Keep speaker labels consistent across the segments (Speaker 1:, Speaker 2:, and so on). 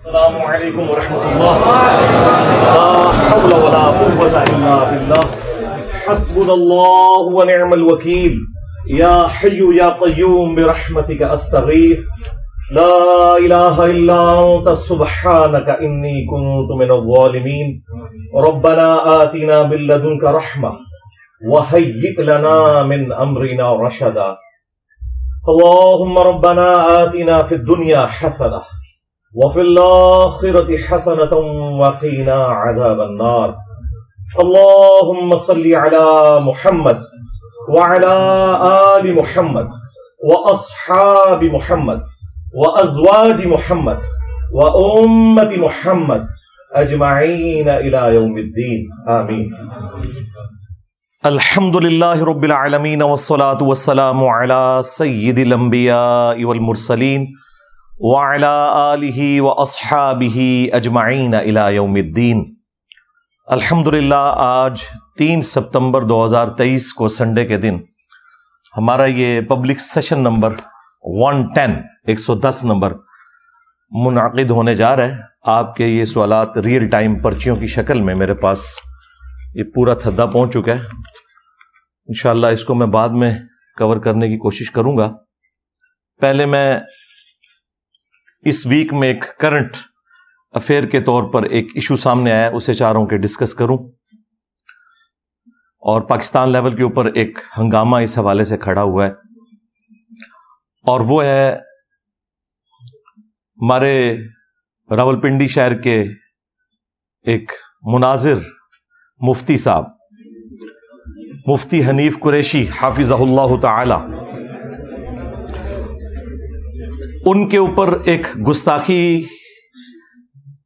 Speaker 1: السلام علیکم ورحمۃ اللہ، لا حول ولا قوة الا باللہ، حسبنا اللہ ونعم الوکیل، یا حی یا قیوم برحمتک استغیث، لا الہ الا انت سبحانک انی کنت من الظالمین، ربنا آتنا من لدنک رحمہ وہیئ لنا من امرنا رشدا، اللہم ربنا آتنا فی الدنیا حسنہ وفي الآخرة حسنة وقنا عذاب النار، اللهم صل على محمد وعلى آل محمد وأصحاب محمد وأزواج محمد وأمة محمد أجمعين إلى يوم الدين آمين۔ الحمد لله رب العالمين والصلاة والسلام على سيد الأنبياء والمرسلين وعلى آلہ واصحابہ اجمعین الی یوم الدین۔ الحمدللہ آج 3 ستمبر 2023 کو سنڈے کے دن ہمارا یہ پبلک سیشن نمبر 110 نمبر منعقد ہونے جا رہا ہے۔ آپ کے یہ سوالات ریئل ٹائم پرچیوں کی شکل میں میرے پاس یہ پورا تھدا پہنچ چکا ہے، انشاءاللہ اس کو میں بعد میں کور کرنے کی کوشش کروں گا۔ پہلے میں اس ویک میں ایک کرنٹ افیئر کے طور پر ایک ایشو سامنے آیا، اسے چاہ رہا ہوں کہ ڈسکس کروں، اور پاکستان لیول کے اوپر ایک ہنگامہ اس حوالے سے کھڑا ہوا ہے، اور وہ ہے ہمارے راولپنڈی شہر کے ایک مناظر مفتی صاحب، مفتی حنیف قریشی حافظہ اللہ تعالی، ان کے اوپر ایک گستاخی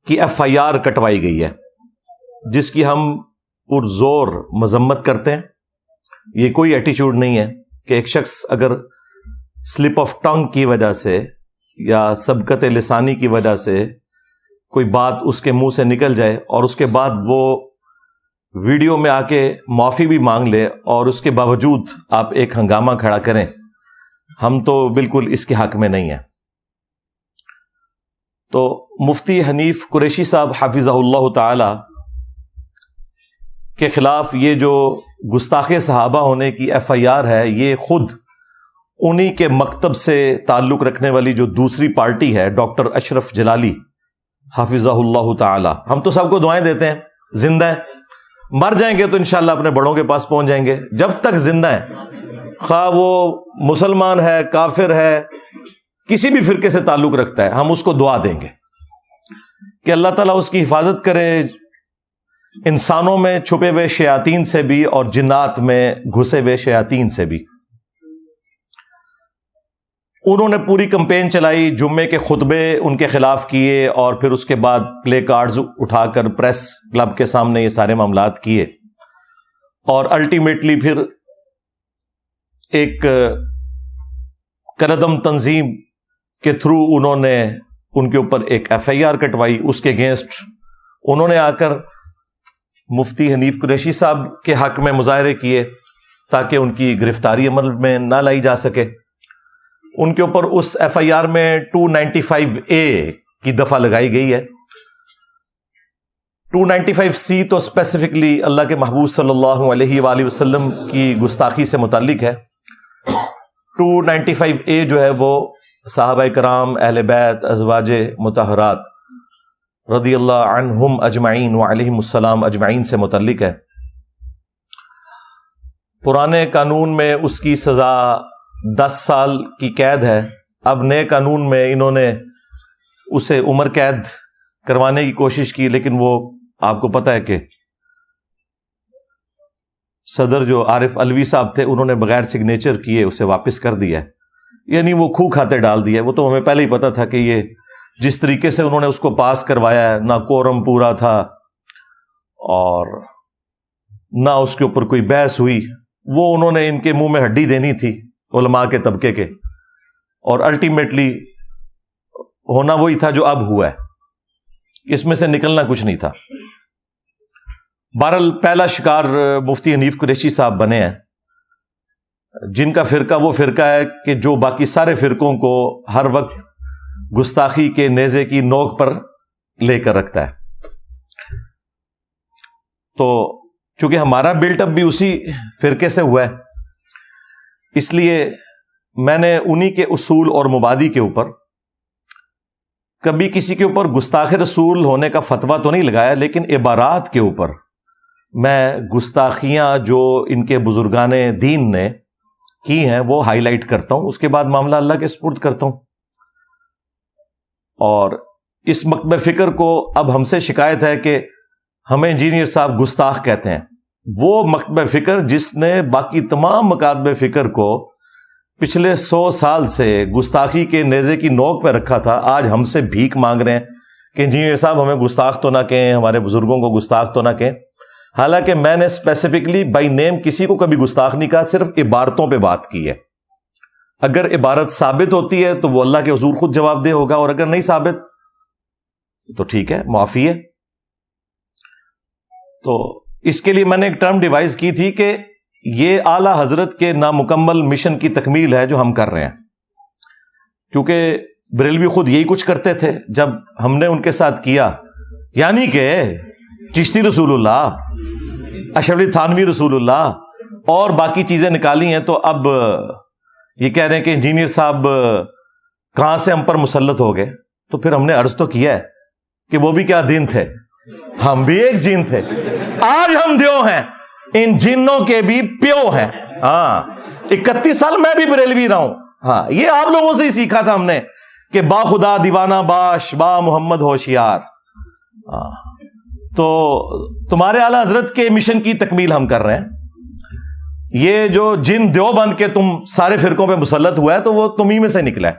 Speaker 1: کی ایف آئی آر کٹوائی گئی ہے، جس کی ہم پرزور مذمت کرتے ہیں۔ یہ کوئی ایٹیچیوڈ نہیں ہے کہ ایک شخص اگر سلپ آف ٹنگ کی وجہ سے یا سبقت لسانی کی وجہ سے کوئی بات اس کے منہ سے نکل جائے اور اس کے بعد وہ ویڈیو میں آ کے معافی بھی مانگ لے اور اس کے باوجود آپ ایک ہنگامہ کھڑا کریں، ہم تو بالکل اس کے حق میں نہیں ہیں۔ تو مفتی حنیف قریشی صاحب حافظہ اللہ تعالی کے خلاف یہ جو گستاخ صحابہ ہونے کی ایف آئی آر ہے، یہ خود انہی کے مکتب سے تعلق رکھنے والی جو دوسری پارٹی ہے ڈاکٹر اشرف جلالی حافظہ اللہ تعالی، ہم تو سب کو دعائیں دیتے ہیں، زندہ ہیں، مر جائیں گے تو انشاءاللہ اپنے بڑوں کے پاس پہنچ جائیں گے۔ جب تک زندہ ہیں، خواہ وہ مسلمان ہے، کافر ہے، کسی بھی فرقے سے تعلق رکھتا ہے، ہم اس کو دعا دیں گے کہ اللہ تعالیٰ اس کی حفاظت کرے انسانوں میں چھپے ہوئے شیاطین سے بھی اور جنات میں گھسے ہوئے شیاطین سے بھی۔ انہوں نے پوری کمپین چلائی، جمعے کے خطبے ان کے خلاف کیے، اور پھر اس کے بعد پلے کارڈز اٹھا کر پریس کلب کے سامنے یہ سارے معاملات کیے، اور الٹیمیٹلی پھر ایک کردم تنظیم کے تھرو انہوں نے ان کے اوپر ایک ایف آئی آر کٹوائی، اس کے اگینسٹ انہوں نے آ کر مفتی حنیف قریشی صاحب کے حق میں مظاہرے کیے تاکہ ان کی گرفتاری عمل میں نہ لائی جا سکے۔ ان کے اوپر اس ایف آئی آر میں 295A کی دفعہ لگائی گئی ہے۔ 295C تو اسپیسیفکلی اللہ کے محبوب صلی اللہ علیہ وآلہ وسلم کی گستاخی سے متعلق ہے۔ 295A جو ہے وہ صحابہ کرام، اہل بیت، ازواج مطہرات رضی اللہ عنہم اجمعین وعلیہم السلام اجمعین سے متعلق ہے۔ پرانے قانون میں اس کی سزا 10 سال کی قید ہے، اب نئے قانون میں انہوں نے اسے عمر قید کروانے کی کوشش کی، لیکن وہ آپ کو پتہ ہے کہ صدر جو عارف علوی صاحب تھے، انہوں نے بغیر سگنیچر کیے اسے واپس کر دیا ہے، یعنی وہ کھو کھاتے ڈال دیا ہے۔ وہ تو ہمیں پہلے ہی پتا تھا کہ یہ جس طریقے سے انہوں نے اس کو پاس کروایا ہے، نہ کورم پورا تھا اور نہ اس کے اوپر کوئی بحث ہوئی، وہ انہوں نے ان کے منہ میں ہڈی دینی تھی علماء کے طبقے کے، اور الٹیمیٹلی ہونا وہی تھا جو اب ہوا ہے، اس میں سے نکلنا کچھ نہیں تھا۔ بہرحال پہلا شکار مفتی حنیف قریشی صاحب بنے ہیں، جن کا فرقہ وہ فرقہ ہے کہ جو باقی سارے فرقوں کو ہر وقت گستاخی کے نیزے کی نوک پر لے کر رکھتا ہے. تو چونکہ ہمارا بلٹ اپ بھی اسی فرقے سے ہوا ہے، اس لیے میں نے انہی کے اصول اور مبادی کے اوپر کبھی کسی کے اوپر گستاخ رسول ہونے کا فتویٰ تو نہیں لگایا، لیکن عبارات کے اوپر میں گستاخیاں جو ان کے بزرگان دین نے کی ہیں وہ ہائی لائٹ کرتا ہوں، اس کے بعد معاملہ اللہ کے سپرد کرتا ہوں. اور اس مکتب فکر کو اب ہم سے شکایت ہے کہ ہمیں انجینئر صاحب گستاخ کہتے ہیں. وہ مکتب فکر جس نے باقی تمام مکاتب فکر کو پچھلے 100 سال سے گستاخی کے نیزے کی نوک پہ رکھا تھا، آج ہم سے بھیک مانگ رہے ہیں کہ انجینئر صاحب ہمیں گستاخ تو نہ کہیں، ہمارے بزرگوں کو گستاخ تو نہ کہیں. حالانکہ میں نے اسپیسیفکلی بائی نیم کسی کو کبھی گستاخ نہیں کہا، صرف عبارتوں پہ بات کی ہے. اگر عبارت ثابت ہوتی ہے تو وہ اللہ کے حضور خود جواب دہ ہوگا، اور اگر نہیں ثابت تو ٹھیک ہے، معافی ہے. تو اس کے لیے میں نے ایک ٹرم ڈیوائز کی تھی کہ یہ اعلی حضرت کے نامکمل مشن کی تکمیل ہے جو ہم کر رہے ہیں. کیونکہ بریلوی خود یہی کچھ کرتے تھے جب ہم نے ان کے ساتھ کیا، یعنی کہ چشتی رسول اللہ، اشرف علی تھانوی رسول اللہ اور باقی چیزیں نکالی ہیں. تو اب یہ کہہ رہے ہیں کہ انجینئر صاحب کہاں سے ہم پر مسلط ہو گئے. تو پھر ہم نے عرض تو کیا ہے کہ وہ بھی کیا دین تھے، ہم بھی ایک جین تھے. آج ہم دیو ہیں، ان جنوں کے بھی پیو ہیں. ہاں 31 سال میں بھی بریلوی رہا ہوں. ہاں یہ آپ لوگوں سے ہی سیکھا تھا ہم نے کہ با خدا دیوانہ باش، با محمد ہوشیار. تو تمہارے اعلی حضرت کے مشن کی تکمیل ہم کر رہے ہیں. یہ جو جن دیوبند کے تم سارے فرقوں پہ مسلط ہوا ہے تو وہ تم ہی میں سے نکلا ہے.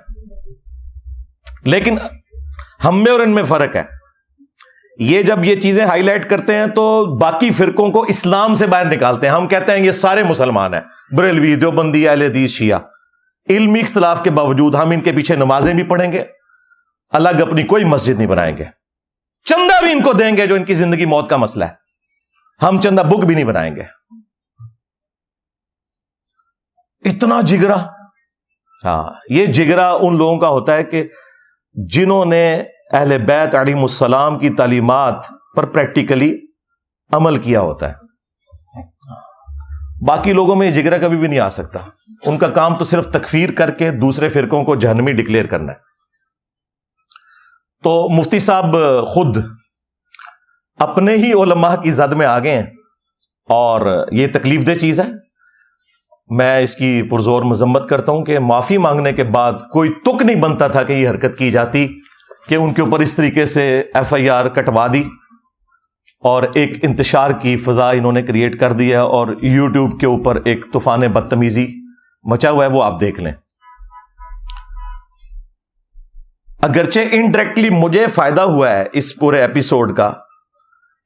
Speaker 1: لیکن ہم میں اور ان میں فرق ہے. یہ جب یہ چیزیں ہائی لائٹ کرتے ہیں تو باقی فرقوں کو اسلام سے باہر نکالتے ہیں. ہم کہتے ہیں یہ سارے مسلمان ہیں، بریلوی، دیوبندی، اہل حدیث، شیعہ. علمی اختلاف کے باوجود ہم ان کے پیچھے نمازیں بھی پڑھیں گے، الگ اپنی کوئی مسجد نہیں بنائیں گے، چندہ بھی ان کو دیں گے جو ان کی زندگی موت کا مسئلہ ہے. ہم چندہ بک بھی نہیں بنائیں گے. اتنا جگرا. ہاں یہ جگرا ان لوگوں کا ہوتا ہے کہ جنہوں نے اہل بیت علیہم السلام کی تعلیمات پر پریکٹیکلی عمل کیا ہوتا ہے. باقی لوگوں میں یہ جگرا کبھی بھی نہیں آ سکتا. ان کا کام تو صرف تکفیر کر کے دوسرے فرقوں کو جہنمی ڈکلیئر کرنا ہے. تو مفتی صاحب خود اپنے ہی علماء کی زد میں آ گئے ہیں اور یہ تکلیف دہ چیز ہے. میں اس کی پرزور مذمت کرتا ہوں کہ معافی مانگنے کے بعد کوئی تک نہیں بنتا تھا کہ یہ حرکت کی جاتی کہ ان کے اوپر اس طریقے سے FIR کٹوا دی اور ایک انتشار کی فضا انہوں نے کریٹ کر دی ہے اور YouTube کے اوپر ایک طوفان بدتمیزی مچا ہوا ہے. وہ آپ دیکھ لیں. اگرچہ انڈائریکٹلی مجھے فائدہ ہوا ہے اس پورے ایپیسوڈ کا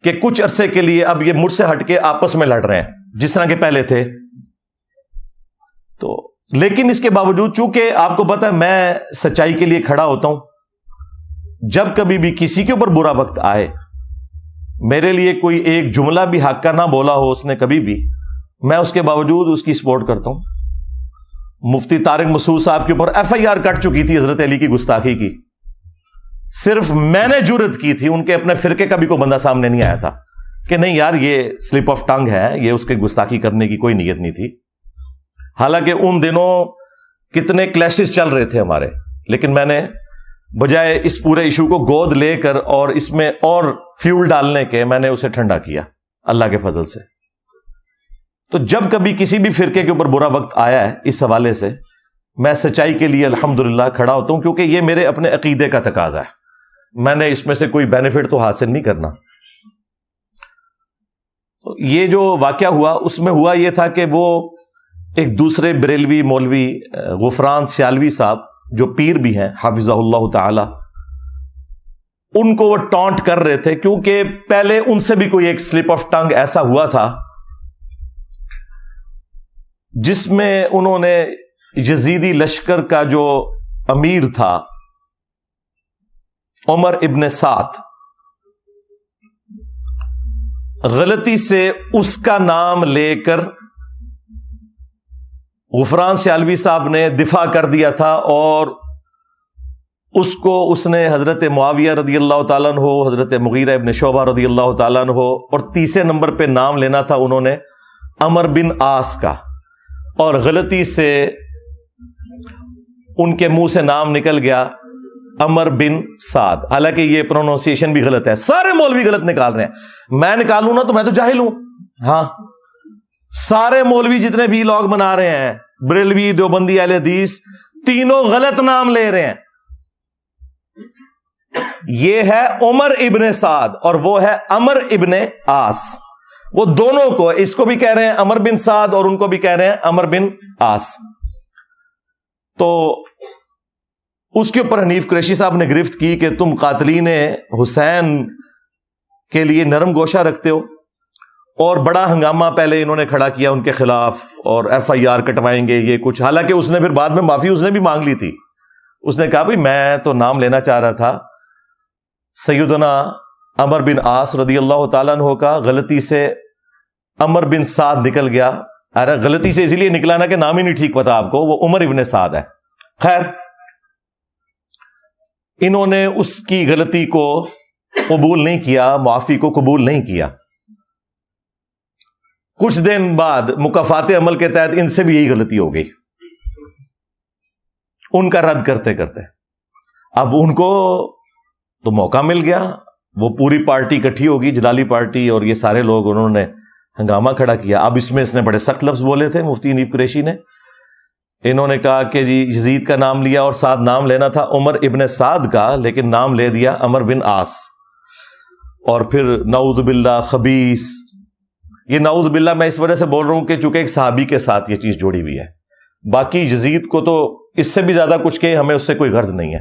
Speaker 1: کہ کچھ عرصے کے لیے اب یہ مجھ سے ہٹ کے آپس میں لڑ رہے ہیں جس طرح کے پہلے تھے. تو لیکن اس کے باوجود چونکہ آپ کو پتا ہے میں سچائی کے لیے کھڑا ہوتا ہوں. جب کبھی بھی کسی کے اوپر برا وقت آئے، میرے لیے کوئی ایک جملہ بھی حق کا نہ بولا ہو اس نے کبھی بھی، میں اس کے باوجود اس کی سپورٹ کرتا ہوں. مفتی طارق مسعود صاحب کے اوپر FIR کٹ چکی تھی حضرت علی کی گستاخی کی. صرف میں نے جرأت کی تھی، ان کے اپنے فرقے کا بھی کوئی بندہ سامنے نہیں آیا تھا کہ نہیں یار یہ سلپ آف ٹنگ ہے، یہ اس کے گستاخی کرنے کی کوئی نیت نہیں تھی. حالانکہ ان دنوں کتنے کلیشز چل رہے تھے ہمارے، لیکن میں نے بجائے اس پورے ایشو کو گود لے کر اور اس میں اور فیول ڈالنے کے میں نے اسے ٹھنڈا کیا اللہ کے فضل سے. تو جب کبھی کسی بھی فرقے کے اوپر برا وقت آیا ہے اس حوالے سے، میں سچائی کے لیے الحمدللہ کھڑا ہوتا ہوں کیونکہ یہ میرے اپنے عقیدے کا تقاضا ہے. میں نے اس میں سے کوئی بینیفٹ تو حاصل نہیں کرنا. تو یہ جو واقعہ ہوا اس میں ہوا یہ تھا کہ وہ ایک دوسرے بریلوی مولوی غفران سیالوی صاحب جو پیر بھی ہیں حافظہ اللہ تعالی، ان کو وہ ٹانٹ کر رہے تھے کیونکہ پہلے ان سے بھی کوئی ایک سلپ آف ٹنگ ایسا ہوا تھا جس میں انہوں نے یزیدی لشکر کا جو امیر تھا عمر ابن سعد، غلطی سے اس کا نام لے کر غفران سیالوی صاحب نے دفاع کر دیا تھا اور اس کو اس نے حضرت معاویہ رضی اللہ تعالیٰ عنہ، حضرت مغیرہ ابن شعبہ رضی اللہ تعالیٰ عنہ، اور تیسرے نمبر پہ نام لینا تھا انہوں نے عمر بن عاص کا، اور غلطی سے ان کے منہ سے نام نکل گیا عمر بن سعد، حالانکہ یہ پروننسیشن بھی غلط ہے، سارے مولوی غلط نکال رہے ہیں، میں نکالوں نا تو میں تو جاہل ہوں، ہاں سارے مولوی جتنے وی لاگ بنا رہے ہیں، بریلوی، دیوبندی، اہل حدیث، تینوں غلط نام لے رہے ہیں۔ یہ ہے عمر ابن سعد اور وہ ہے عمر ابن عاص، وہ دونوں کو، اس کو بھی کہہ رہے ہیں عمر بن سعد اور ان کو بھی کہہ رہے ہیں عمر بن عاص۔ تو اس کے اوپر حنیف قریشی صاحب نے گرفت کی کہ تم قاتلین حسین کے لیے نرم گوشہ رکھتے ہو، اور بڑا ہنگامہ پہلے انہوں نے کھڑا کیا ان کے خلاف، اور ایف آئی آر کٹوائیں گے یہ کچھ، حالانکہ اس نے پھر بعد میں معافی اس نے بھی مانگ لی تھی، اس نے کہا بھائی میں تو نام لینا چاہ رہا تھا سیدنا عمر بن عاص رضی اللہ تعالیٰ عنہ کا، غلطی سے عمر بن سعد نکل گیا، ارے غلطی سے اسی لیے نکلا نا کہ نام ہی نہیں ٹھیک پتا آپ کو، وہ عمر ابن سعد ہے۔ خیر، انہوں نے اس کی غلطی کو قبول نہیں کیا، معافی کو قبول نہیں کیا۔ کچھ دن بعد مکافات عمل کے تحت ان سے بھی یہی غلطی ہو گئی، ان کا رد کرتے کرتے اب ان کو تو موقع مل گیا، وہ پوری پارٹی اکٹھی ہوگی، جلالی پارٹی، اور یہ سارے لوگ انہوں نے ہنگامہ کھڑا کیا۔ اب اس میں اس نے بڑے سخت لفظ بولے تھے مفتی حنیف قریشی نے، انہوں نے کہا کہ جی یزید کا نام لیا اور ساتھ نام لینا تھا عمر ابن سعد کا، لیکن نام لے دیا عمر بن عاص، اور پھر نعوذ باللہ خبیث، یہ نعوذ باللہ میں اس وجہ سے بول رہا ہوں کہ چونکہ ایک صحابی کے ساتھ یہ چیز جوڑی ہوئی ہے، باقی یزید کو تو اس سے بھی زیادہ کچھ کہ ہمیں اس سے کوئی غرض نہیں ہے،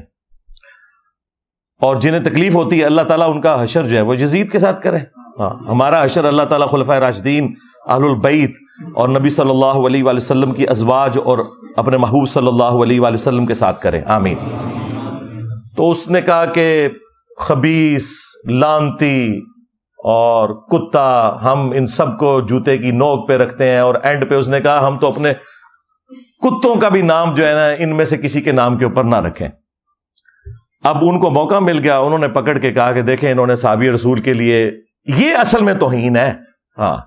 Speaker 1: اور جنہیں تکلیف ہوتی ہے اللہ تعالیٰ ان کا حشر جو ہے وہ یزید کے ساتھ کرے، ہاں ہمارا حشر اللہ تعالیٰ خلفائے راشدین، اہل البیت اور نبی صلی اللہ علیہ وآلہ وسلم کی ازواج اور اپنے محبوب صلی اللہ علیہ وآلہ وسلم کے ساتھ کرے، آمین۔ تو اس نے کہا کہ خبیث، لعنتی اور کتا، ہم ان سب کو جوتے کی نوک پہ رکھتے ہیں، اور اینڈ پہ اس نے کہا ہم تو اپنے کتوں کا بھی نام جو ہے نا ان میں سے کسی کے نام کے اوپر نہ رکھیں۔ اب ان کو موقع مل گیا، انہوں نے پکڑ کے کہا کہ دیکھیں انہوں نے صحابی رسول کے لیے، یہ اصل میں توہین ہے، ہاں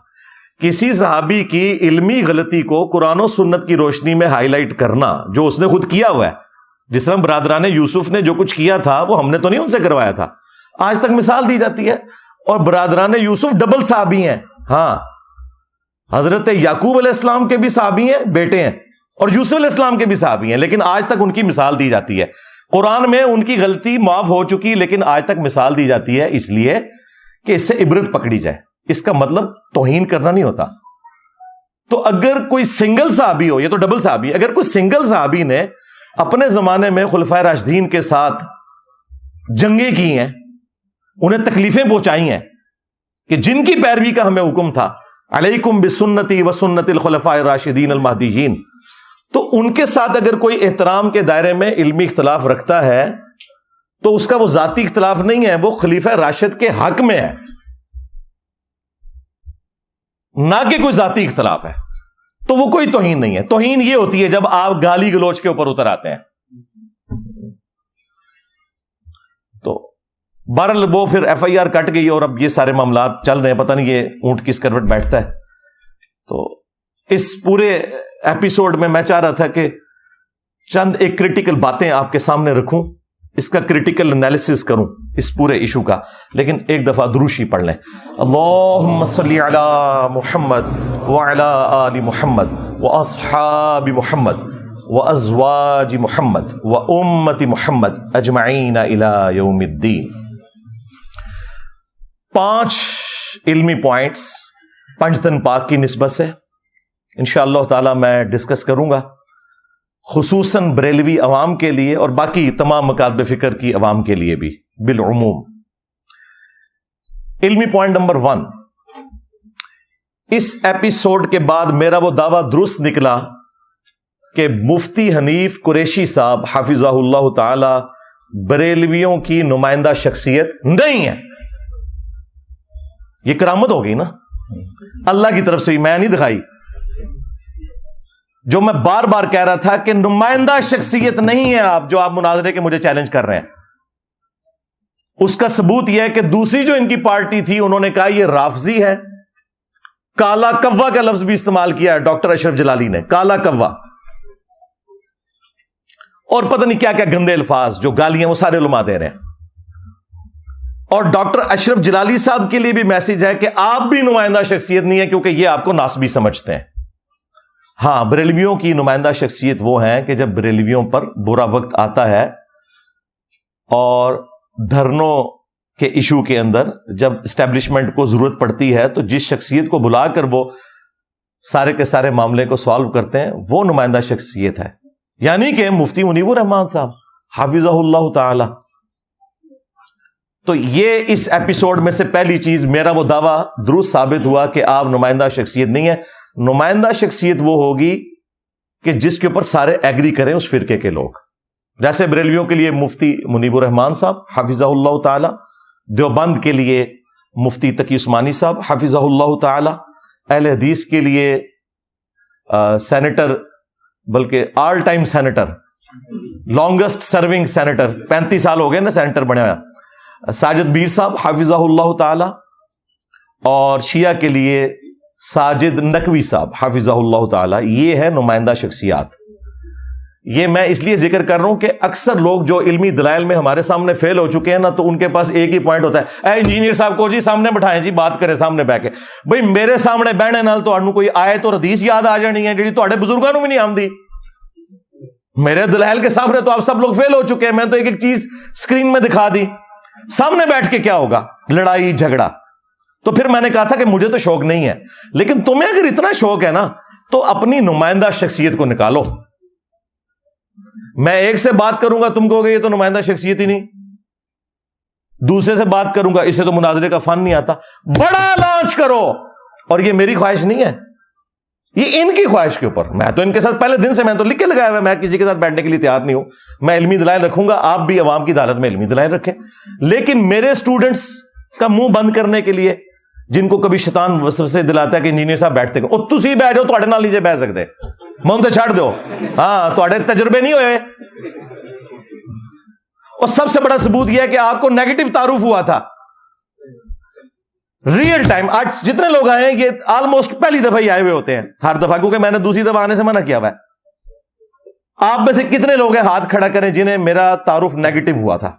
Speaker 1: کسی صحابی کی علمی غلطی کو قرآن و سنت کی روشنی میں ہائی لائٹ کرنا، جو اس نے خود کیا ہوا ہے، جس طرح برادران یوسف نے جو کچھ کیا تھا وہ ہم نے تو نہیں ان سے کروایا تھا، آج تک مثال دی جاتی ہے، اور برادران یوسف ڈبل صحابی ہیں، ہاں حضرت یعقوب علیہ السلام کے بھی صحابی ہیں، بیٹے ہیں، اور یوسف علیہ السلام کے بھی صحابی ہیں، لیکن آج تک ان کی مثال دی جاتی ہے، قرآن میں ان کی غلطی معاف ہو چکی، لیکن آج تک مثال دی جاتی ہے، اس لیے کہ اس سے عبرت پکڑی جائے، اس کا مطلب توہین کرنا نہیں ہوتا۔ تو اگر کوئی سنگل صحابی ہو، یہ تو ڈبل صحابی، اگر کوئی سنگل صحابی نے اپنے زمانے میں خلفائے راشدین کے ساتھ جنگیں کی ہیں، انہیں تکلیفیں پہنچائی ہیں، کہ جن کی پیروی کا ہمیں حکم تھا، علیکم بسنتی وسنت الخلفاء الراشدین المہدیین، تو ان کے ساتھ اگر کوئی احترام کے دائرے میں علمی اختلاف رکھتا ہے تو اس کا وہ ذاتی اختلاف نہیں ہے، وہ خلیفہ راشد کے حق میں ہے، نہ کہ کوئی ذاتی اختلاف ہے، تو وہ کوئی توہین نہیں ہے۔ توہین یہ ہوتی ہے جب آپ گالی گلوچ کے اوپر اتر آتے ہیں۔ تو بہرحال وہ پھر ایف آئی آر کٹ گئی، اور اب یہ سارے معاملات چل رہے ہیں، پتہ نہیں یہ اونٹ کس کروٹ بیٹھتا ہے۔ تو اس پورے ایپیسوڈ میں چاہ رہا تھا کہ چند ایک کریٹیکل باتیں آپ کے سامنے رکھوں، اس کا کریٹیکل انالیسس کروں اس پورے ایشو کا، لیکن ایک دفعہ دروشی پڑھ لیں۔ اللہم صلی علی محمد وعلی آل محمد واصحاب محمد وازواج محمد وامت محمد اجمعین الی یوم الدین۔ 5 علمی پوائنٹس پنجتن پاک کی نسبت سے انشاءاللہ تعالی میں ڈسکس کروں گا، خصوصاً بریلوی عوام کے لیے اور باقی تمام مکاتب فکر کی عوام کے لیے بھی بالعموم۔ علمی پوائنٹ نمبر 1، اس ایپیسوڈ کے بعد میرا وہ دعویٰ درست نکلا کہ مفتی حنیف قریشی صاحب حافظہ اللہ تعالی بریلویوں کی نمائندہ شخصیت نہیں ہے۔ یہ کرامت ہو گئی نا، اللہ کی طرف سے، میں نہیں دکھائی، جو میں بار بار کہہ رہا تھا کہ نمائندہ شخصیت نہیں ہے آپ جو آپ مناظرے کے مجھے چیلنج کر رہے ہیں. اس کا ثبوت یہ ہے کہ دوسری جو ان کی پارٹی تھی انہوں نے کہا یہ رافضی ہے. کالا کوا کا لفظ بھی استعمال کیا ہے ڈاکٹر اشرف جلالی نے, کالا کوا, اور پتہ نہیں کیا کیا گندے الفاظ جو گالیاں وہ سارے علماء دے رہے ہیں. اور ڈاکٹر اشرف جلالی صاحب کے لیے بھی میسج ہے کہ آپ بھی نمائندہ شخصیت نہیں ہے کیونکہ یہ آپ کو ناسبی سمجھتے ہیں. ہاں, بریلویوں کی نمائندہ شخصیت وہ ہیں کہ جب بریلویوں پر برا وقت آتا ہے اور دھرنوں کے ایشو کے اندر جب اسٹیبلشمنٹ کو ضرورت پڑتی ہے تو جس شخصیت کو بلا کر وہ سارے کے سارے معاملے کو سالو کرتے ہیں وہ نمائندہ شخصیت ہے. یعنی کہ مفتی منیب الرحمان صاحب حافظہ اللہ تعالی. تو یہ اس ایپیسوڈ میں سے پہلی چیز, میرا وہ دعویٰ درست ثابت ہوا کہ آپ نمائندہ شخصیت نہیں ہے. نمائندہ شخصیت وہ ہوگی کہ جس کے اوپر سارے ایگری کریں اس فرقے کے لوگ. جیسے بریلویوں کے لیے مفتی منیب الرحمان صاحب حافظہ اللہ تعالی, دیوبند کے لیے مفتی تقی عثمانی صاحب حافظہ اللہ تعالی, اہل حدیث کے لیے سینیٹر, بلکہ all time senator, longest serving senator, 35 سال ہو گئے نا سینیٹر بنے ہوا, ساجد میر صاحب حافظہ اللہ تعالی, اور شیعہ کے لیے ساجد نقوی صاحب حافظہ اللہ تعالی. یہ ہے نمائندہ شخصیات. یہ میں اس لیے ذکر کر رہا ہوں کہ اکثر لوگ جو علمی دلائل میں ہمارے سامنے فیل ہو چکے ہیں نا, تو ان کے پاس ایک ہی پوائنٹ ہوتا ہے, اے انجینئر صاحب کو جی سامنے بٹھائیں جی, بات کریں سامنے بیٹھ کے. بھئی میرے سامنے بہنے نال تہاڈوں کوئی آیت اور حدیث یاد آ جانی ہے جڑی تہاڈے بزرگاں نوں بھی نہیں آندی. میرے دلائل کے سامنے تو آپ سب لوگ فیل ہو چکے ہیں. میں تو ایک ایک چیز اسکرین میں دکھا دی, سامنے بیٹھ کے کیا ہوگا, لڑائی جھگڑا. تو پھر میں نے کہا تھا کہ مجھے تو شوق نہیں ہے, لیکن تمہیں اگر اتنا شوق ہے نا تو اپنی نمائندہ شخصیت کو نکالو. میں ایک سے بات کروں گا تم کہو گے یہ تو نمائندہ شخصیت ہی نہیں, دوسرے سے بات کروں گا اسے تو مناظرے کا فن نہیں آتا. بڑا لانچ کرو. اور یہ میری خواہش نہیں ہے, یہ ان کی خواہش کے اوپر. میں تو ان کے ساتھ پہلے دن سے میں تو لکھ کے لگایا ہوا, میں کسی کے ساتھ بیٹھنے کے لیے تیار نہیں ہوں. میں علمی دلائل رکھوں گا, آپ بھی عوام کی عدالت میں علمی دلائل رکھیں, لیکن میرے اسٹوڈنٹس کا منہ بند کرنے کے لیے جن کو کبھی شیطان وسوسے دلاتا ہے کہ انجینئر صاحب بیٹھتے ہیں, اور تسی بیٹھ جاؤ تواڈے نال نہیں جے بیٹھ سکتے, من تے چھڑ دو. ہاں تواڈے تجربے نہیں ہوئے. اور سب سے بڑا ثبوت یہ ہے کہ آپ کو نیگیٹو تعارف ہوا تھا ریئل ٹائم. آج جتنے لوگ آئے ہیں یہ آلموسٹ پہلی دفعہ ہی آئے ہوئے ہوتے ہیں ہر دفعہ, کیونکہ میں نے دوسری دفعہ آنے سے منع کیا ہوا ہے. آپ میں سے کتنے لوگ ہیں ہاتھ کھڑا کریں جنہیں میرا تعارف نیگیٹو ہوا تھا؟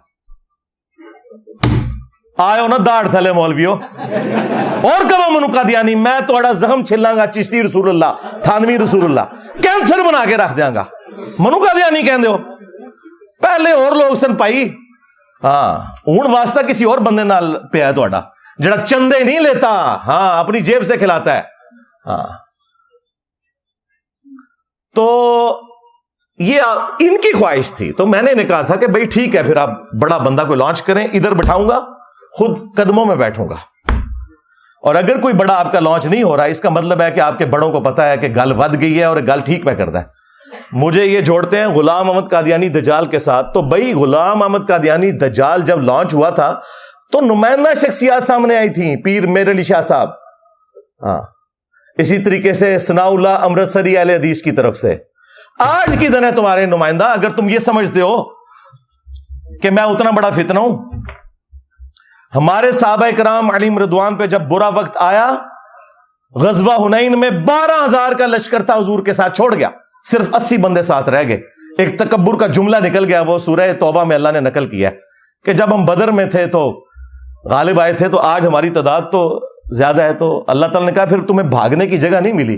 Speaker 1: آئے ہو نا داڑھ تھلے مولویو, اور کبھی منو قادیانی میں تھوڑا زخم چھلاں گا, چشتی رسول اللہ, تھانوی رسول اللہ, کینسر بنا کے رکھ دیاں گا. منو قادیانی کہندے ہو, پہلے اور لوگ سن پائی. ہاں ہن واسطہ کسی اور بندے نال پیا ہے تہاڈا جڑا چندے نہیں لیتا, ہاں اپنی جیب سے کھلاتا ہے. ہاں تو یہ ان کی خواہش تھی. تو میں نے کہا تھا کہ بھئی ٹھیک ہے, پھر آپ بڑا بندہ کو لانچ کریں, ادھر بٹھاؤں گا, خود قدموں میں بیٹھوں گا. اور اگر کوئی بڑا آپ کا لانچ نہیں ہو رہا, اس کا مطلب ہے کہ آپ کے بڑوں کو پتا ہے کہ گل ود گئی ہے اور گل ٹھیک پہ کرتا ہے. مجھے یہ جوڑتے ہیں غلام احمد قادیانی دجال کے ساتھ. تو بھائی غلام احمد قادیانی دجال جب لانچ ہوا تھا تو نمائندہ شخصیات سامنے آئی تھیں, پیر میر علی شاہ صاحب, ہاں اسی طریقے سے ثناء اللہ امرتسری اہل حدیث کی طرف سے. آج کی دن ہے تمہارے نمائندہ, اگر تم یہ سمجھتے ہو کہ میں اتنا بڑا فتنہ ہوں. ہمارے صحابہ کرام علیہم رضوان پہ جب برا وقت آیا, غزوہ حنین میں 12,000 کا لشکر تھا حضور کے ساتھ, چھوڑ گیا, صرف 80 بندے ساتھ رہ گئے. ایک تکبر کا جملہ نکل گیا, وہ سورہ توبہ میں اللہ نے نقل کیا کہ جب ہم بدر میں تھے تو غالب آئے تھے, تو آج ہماری تعداد تو زیادہ ہے. تو اللہ تعالیٰ نے کہا پھر تمہیں بھاگنے کی جگہ نہیں ملی.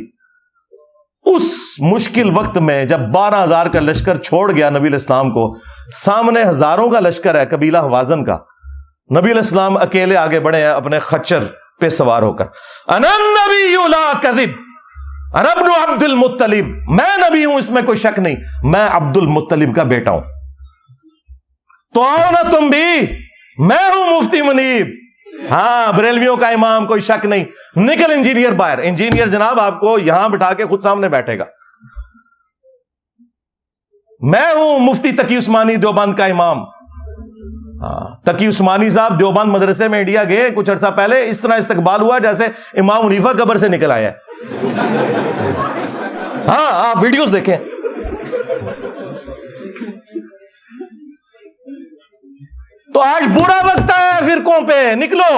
Speaker 1: اس مشکل وقت میں جب 12,000 کا لشکر چھوڑ گیا نبی علیہ السلام کو, سامنے ہزاروں کا لشکر ہے قبیلہ حوازن کا, نبی علیہ السلام اکیلے آگے بڑھے ہیں اپنے خچر پہ سوار ہو کر. انا النبی لا کذب انا ابن عبد المطلب, میں نبی ہوں اس میں کوئی شک نہیں, میں عبد المطلب کا بیٹا ہوں. تو آؤ نا تم بھی, میں ہوں مفتی منیب, ہاں بریلویوں کا امام, کوئی شک نہیں. نکل انجینئر باہر. انجینئر جناب آپ کو یہاں بٹھا کے خود سامنے بیٹھے گا. میں ہوں مفتی تقی عثمانی دیوبند کا امام. ہاں تقی عثمانی صاحب دیوبند مدرسے میں انڈیا گئے کچھ عرصہ پہلے, اس طرح استقبال ہوا جیسے امام حنیفہ قبر سے نکل آیا ہے. ہاں آپ ویڈیوز دیکھیں. تو آج برا وقت ہے فرقوں پہ، نکلو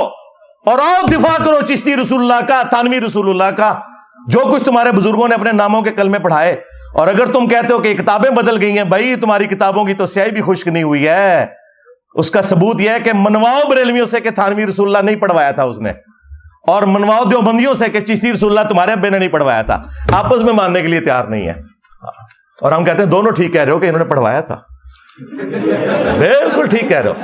Speaker 1: اور آؤ دفاع کرو چشتی رسول اللہ کا، تھانوی رسول اللہ کا، جو کچھ تمہارے بزرگوں نے اپنے ناموں کے کلمے پڑھائے. اور اگر تم کہتے ہو کہ کتابیں بدل گئی ہیں، بھائی تمہاری کتابوں کی تو سیاہی بھی خشک نہیں ہوئی ہے. اس کا ثبوت یہ ہے کہ منواؤ بریلویوں سے کہ تھانوی رسول اللہ نہیں پڑھوایا تھا اس نے، اور منواؤ دیوبندیوں سے کہ چشتی رسول اللہ تمہارے ابے نے نہیں پڑھوایا تھا. آپس میں ماننے کے لیے تیار نہیں ہے. اور ہم کہتے ہیں دونوں ٹھیک کہہ رہے ہو کہ انہوں نے پڑھوایا تھا. بالکل ٹھیک کہہ رہے ہو.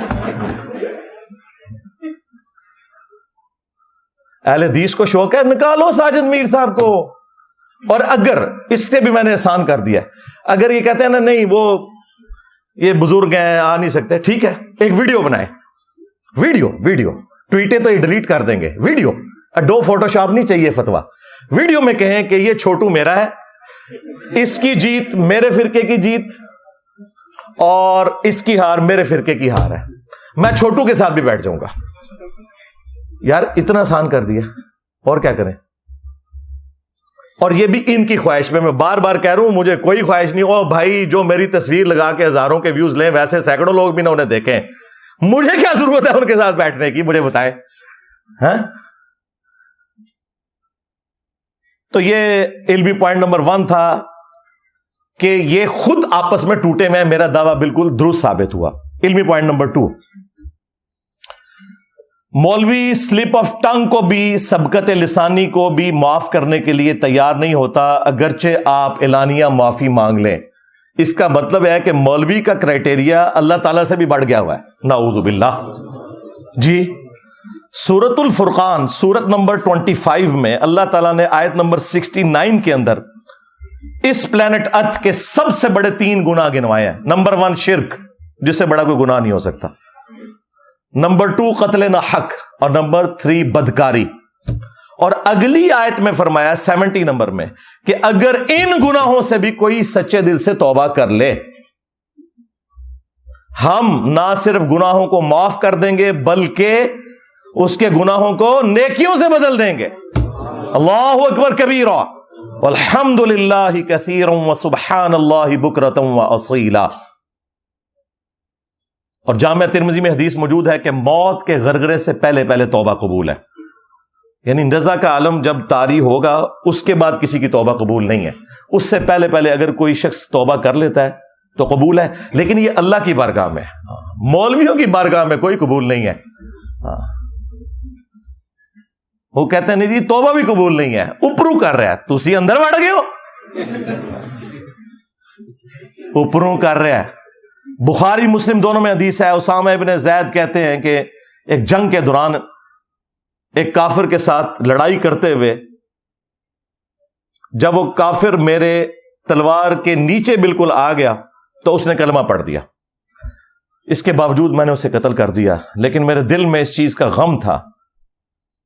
Speaker 1: اہل حدیث کو شوق ہے، نکالو ساجد میر صاحب کو. اور اگر اس سے بھی میں نے احسان کر دیا، اگر یہ کہتے ہیں نا نہیں وہ یہ بزرگ ہیں آ نہیں سکتے، ٹھیک ہے ایک ویڈیو بنائیں. ویڈیو ٹویٹیں تو یہ ڈیلیٹ کر دیں گے. ویڈیو اڈو فوٹو شاپ نہیں چاہیے فتوا. ویڈیو میں کہیں کہ یہ چھوٹو میرا ہے، اس کی جیت میرے فرقے کی جیت، اور اس کی ہار میرے فرقے کی ہار ہے. میں چھوٹو کے ساتھ بھی بیٹھ جاؤں گا. یار اتنا آسان کر دیا، اور کیا کریں. اور یہ بھی ان کی خواہش میں بار بار کہہ رہا ہوں، مجھے کوئی خواہش نہیں. او بھائی جو میری تصویر لگا کے ہزاروں کے ویوز لیں، ویسے سینکڑوں لوگ بھی نہ انہیں دیکھیں. مجھے کیا ضرورت ہے ان کے ساتھ بیٹھنے کی، مجھے بتائیں. ہاں تو یہ علمی پوائنٹ نمبر 1 تھا کہ یہ خود آپس میں ٹوٹے میں میرا دعویٰ بالکل درست ثابت ہوا. علمی پوائنٹ نمبر 2، مولوی سلپ آف ٹنگ کو بھی، سبقت لسانی کو بھی معاف کرنے کے لیے تیار نہیں ہوتا اگرچہ آپ اعلانیہ معافی مانگ لیں. اس کا مطلب ہے کہ مولوی کا کرائٹیریا اللہ تعالیٰ سے بھی بڑھ گیا ہوا ہے، نعوذ باللہ. جی سورۃ الفرقان سورت نمبر 25 میں اللہ تعالیٰ نے آیت نمبر 69 کے اندر اس پلانٹ ارتھ کے سب سے بڑے 3 گناہ گنوائے ہیں. نمبر 1 شرک، جس سے بڑا کوئی گناہ نہیں ہو سکتا. نمبر 2 قتل نہ حق، اور نمبر 3 بدکاری. اور اگلی آیت میں فرمایا 70 نمبر میں کہ اگر ان گناہوں سے بھی کوئی سچے دل سے توبہ کر لے، ہم نہ صرف گناہوں کو معاف کر دیں گے بلکہ اس کے گناہوں کو نیکیوں سے بدل دیں گے. اللہ اکبر کبیرا والحمد للہ کثیرا وسبحان اللہ بکرۃ واصیلا. اور جامعہ ترمذی میں حدیث موجود ہے کہ موت کے غرغرے سے پہلے توبہ قبول ہے. یعنی نزع کا عالم جب طاری ہوگا اس کے بعد کسی کی توبہ قبول نہیں ہے. اس سے پہلے اگر کوئی شخص توبہ کر لیتا ہے تو قبول ہے، لیکن یہ اللہ کی بارگاہ میں، مولویوں کی بارگاہ میں کوئی قبول نہیں ہے. وہ کہتے ہیں نہیں جی توبہ بھی قبول نہیں ہے، اوپروں کر رہا ہے، تسی اندر بڑھ گئے ہو، اوپروں کر رہا ہے. بخاری مسلم دونوں میں حدیث ہے، اسامہ ابن زید کہتے ہیں کہ ایک جنگ کے دوران ایک کافر کے ساتھ لڑائی کرتے ہوئے جب وہ کافر میرے تلوار کے نیچے بالکل آ گیا تو اس نے کلمہ پڑھ دیا. اس کے باوجود میں نے اسے قتل کر دیا، لیکن میرے دل میں اس چیز کا غم تھا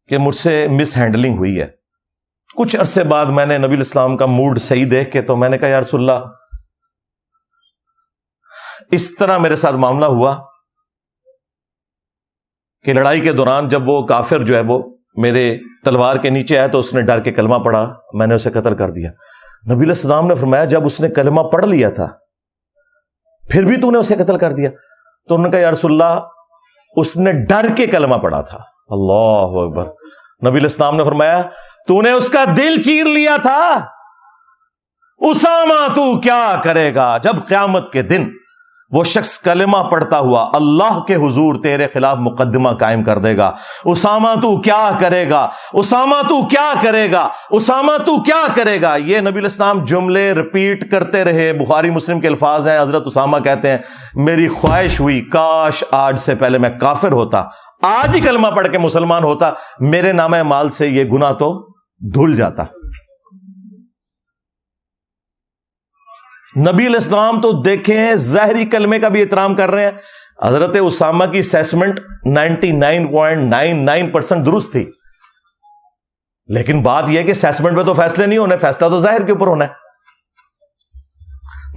Speaker 1: کہ مجھ سے مس ہینڈلنگ ہوئی ہے. کچھ عرصے بعد میں نے نبی الاسلام کا موڈ صحیح دیکھ کے تو میں نے کہا یا رسول اللہ اس طرح میرے ساتھ معاملہ ہوا کہ لڑائی کے دوران جب وہ کافر جو ہے وہ میرے تلوار کے نیچے آیا تو اس نے ڈر کے کلمہ پڑھا، میں نے اسے قتل کر دیا. نبی علیہ السلام نے فرمایا جب اس نے کلمہ پڑھ لیا تھا پھر بھی تو نے اسے قتل کر دیا؟ تو انہوں نے کہا یا رسول اللہ اس نے ڈر کے کلمہ پڑھا تھا. اللہ اکبر. نبی علیہ السلام نے فرمایا تو نے اس کا دل چیر لیا تھا. اسامہ تو کیا کرے گا جب قیامت کے دن وہ شخص کلمہ پڑھتا ہوا اللہ کے حضور تیرے خلاف مقدمہ قائم کر دے گا. اسامہ تو کیا کرے گا، اسامہ تو کیا کرے گا، اسامہ تو کیا کرے گا. یہ نبی علیہ السلام جملے رپیٹ کرتے رہے. بخاری مسلم کے الفاظ ہیں، حضرت اسامہ کہتے ہیں میری خواہش ہوئی کاش آج سے پہلے میں کافر ہوتا، آج ہی کلمہ پڑھ کے مسلمان ہوتا، میرے نامہ اعمال سے یہ گناہ تو دھل جاتا. نبی علیہ السلام تو دیکھیں ظاہری کلمے کا بھی احترام کر رہے ہیں. حضرت اسامہ کی اسیسمنٹ 99.99% درست تھی، لیکن بات یہ ہے کہ اسیسمنٹ پہ تو فیصلے نہیں ہونے، فیصلہ تو ظاہر کے اوپر ہونا ہے.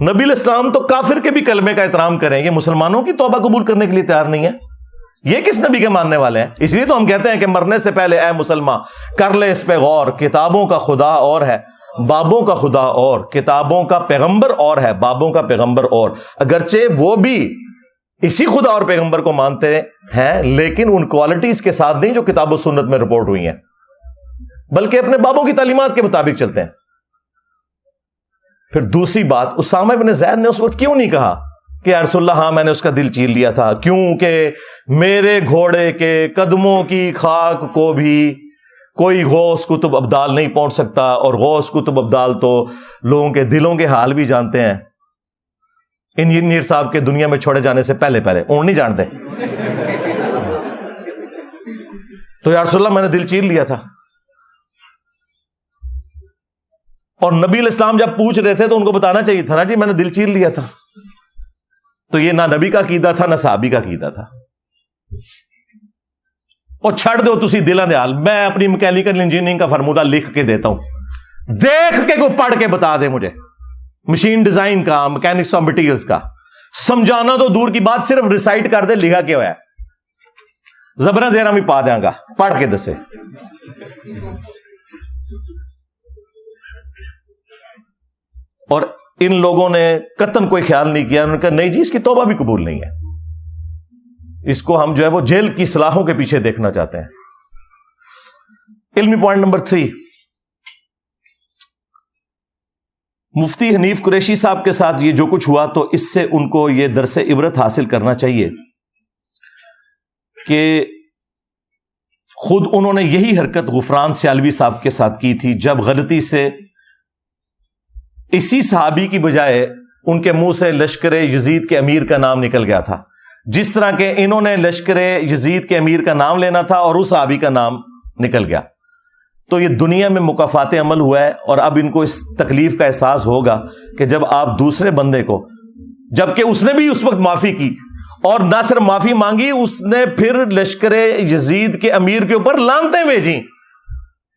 Speaker 1: نبی علیہ السلام تو کافر کے بھی کلمے کا احترام کریں، یہ مسلمانوں کی توبہ قبول کرنے کے لیے تیار نہیں ہے. یہ کس نبی کے ماننے والے ہیں؟ اس لیے تو ہم کہتے ہیں کہ مرنے سے پہلے اے مسلمان کر لے اس پہ غور، کتابوں کا خدا اور ہے بابوں کا خدا اور کتابوں کا پیغمبر اور ہے، بابوں کا پیغمبر اور، اگرچہ وہ بھی اسی خدا اور پیغمبر کو مانتے ہیں لیکن ان کوالٹیز کے ساتھ نہیں جو کتاب و سنت میں رپورٹ ہوئی ہیں، بلکہ اپنے بابوں کی تعلیمات کے مطابق چلتے ہیں۔ پھر دوسری بات، اسامہ بن زید نے اس وقت کیوں نہیں کہا کہ یا رسول اللہ ہاں میں نے اس کا دل چیر لیا تھا، کیونکہ میرے گھوڑے کے قدموں کی خاک کو بھی کوئی غوث کتب ابدال نہیں پہنچ سکتا، اور غوث کتب ابدال تو لوگوں کے دلوں کے حال بھی جانتے ہیں، انجینئر صاحب کے دنیا میں چھوڑے جانے سے پہلے اون نہیں جانتے۔ تو یا رسول اللہ میں نے دل چیر لیا تھا۔ اور نبی علیہ السلام جب پوچھ رہے تھے تو ان کو بتانا چاہیے تھا نا جی میں نے دل چیر لیا تھا۔ تو یہ نہ نبی کا عقیدہ تھا نہ صحابی کا عقیدہ تھا۔ اور چھڑ دو تسی دلاں دے حال، میں اپنی میکینیکل انجینئرنگ کا فارمولہ لکھ کے دیتا ہوں، دیکھ کے کوئی پڑھ کے بتا دے مجھے، مشین ڈیزائن کا، میکینکس آف مٹیریلز کا، سمجھانا تو دور کی بات، صرف ریسائٹ کر دے لکھا کیا ہوا ہے، زبراں زیرہ بھی پا دیاں گا، پڑھ کے دسے۔ اور ان لوگوں نے قطعاً کوئی خیال نہیں کیا، انہوں نے کہا نہیں جی اس کی توبہ بھی قبول نہیں ہے، اس کو ہم جو ہے وہ جیل کی سلاخوں کے پیچھے دیکھنا چاہتے ہیں۔ علمی پوائنٹ نمبر 3، مفتی حنیف قریشی صاحب کے ساتھ یہ جو کچھ ہوا تو اس سے ان کو یہ درس عبرت حاصل کرنا چاہیے کہ خود انہوں نے یہی حرکت غفران سیالوی صاحب کے ساتھ کی تھی جب غلطی سے اسی صحابی کی بجائے ان کے منہ سے لشکر یزید کے امیر کا نام نکل گیا تھا، جس طرح کہ انہوں نے لشکر یزید کے امیر کا نام لینا تھا اور اس صحابی کا نام نکل گیا۔ تو یہ دنیا میں مکافات عمل ہوا ہے، اور اب ان کو اس تکلیف کا احساس ہوگا کہ جب آپ دوسرے بندے کو، جبکہ اس نے بھی اس وقت معافی کی اور نہ صرف معافی مانگی، اس نے پھر لشکر یزید کے امیر کے اوپر لعنتیں بھیجیں،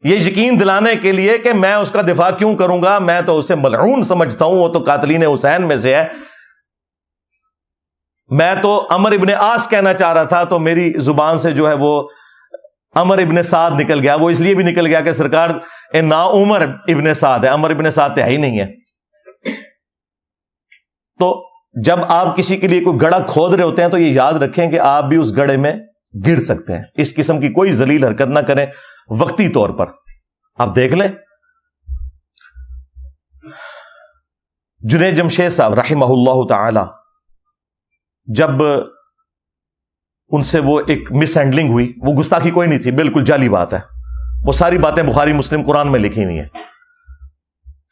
Speaker 1: یہ یقین دلانے کے لیے کہ میں اس کا دفاع کیوں کروں گا، میں تو اسے ملعون سمجھتا ہوں، وہ تو قاتلین حسین میں سے ہے، میں تو عمر ابن عاص کہنا چاہ رہا تھا تو میری زبان سے جو ہے وہ عمر ابن سعد نکل گیا، وہ اس لیے بھی نکل گیا کہ سرکار نا عمر ابن سعد ہے، عمر ابن سعد تو ہے ہی نہیں ہے۔ تو جب آپ کسی کے لیے کوئی گڑھا کھود رہے ہوتے ہیں تو یہ یاد رکھیں کہ آپ بھی اس گڑھے میں گر سکتے ہیں، اس قسم کی کوئی ذلیل حرکت نہ کریں وقتی طور پر۔ آپ دیکھ لیں جنید جمشید صاحب رحمہ اللہ تعالی، جب ان سے وہ ایک مس ہینڈلنگ ہوئی، وہ گستاخی کوئی نہیں تھی، بالکل جعلی بات ہے، وہ ساری باتیں بخاری مسلم قرآن میں لکھی ہوئی ہیں،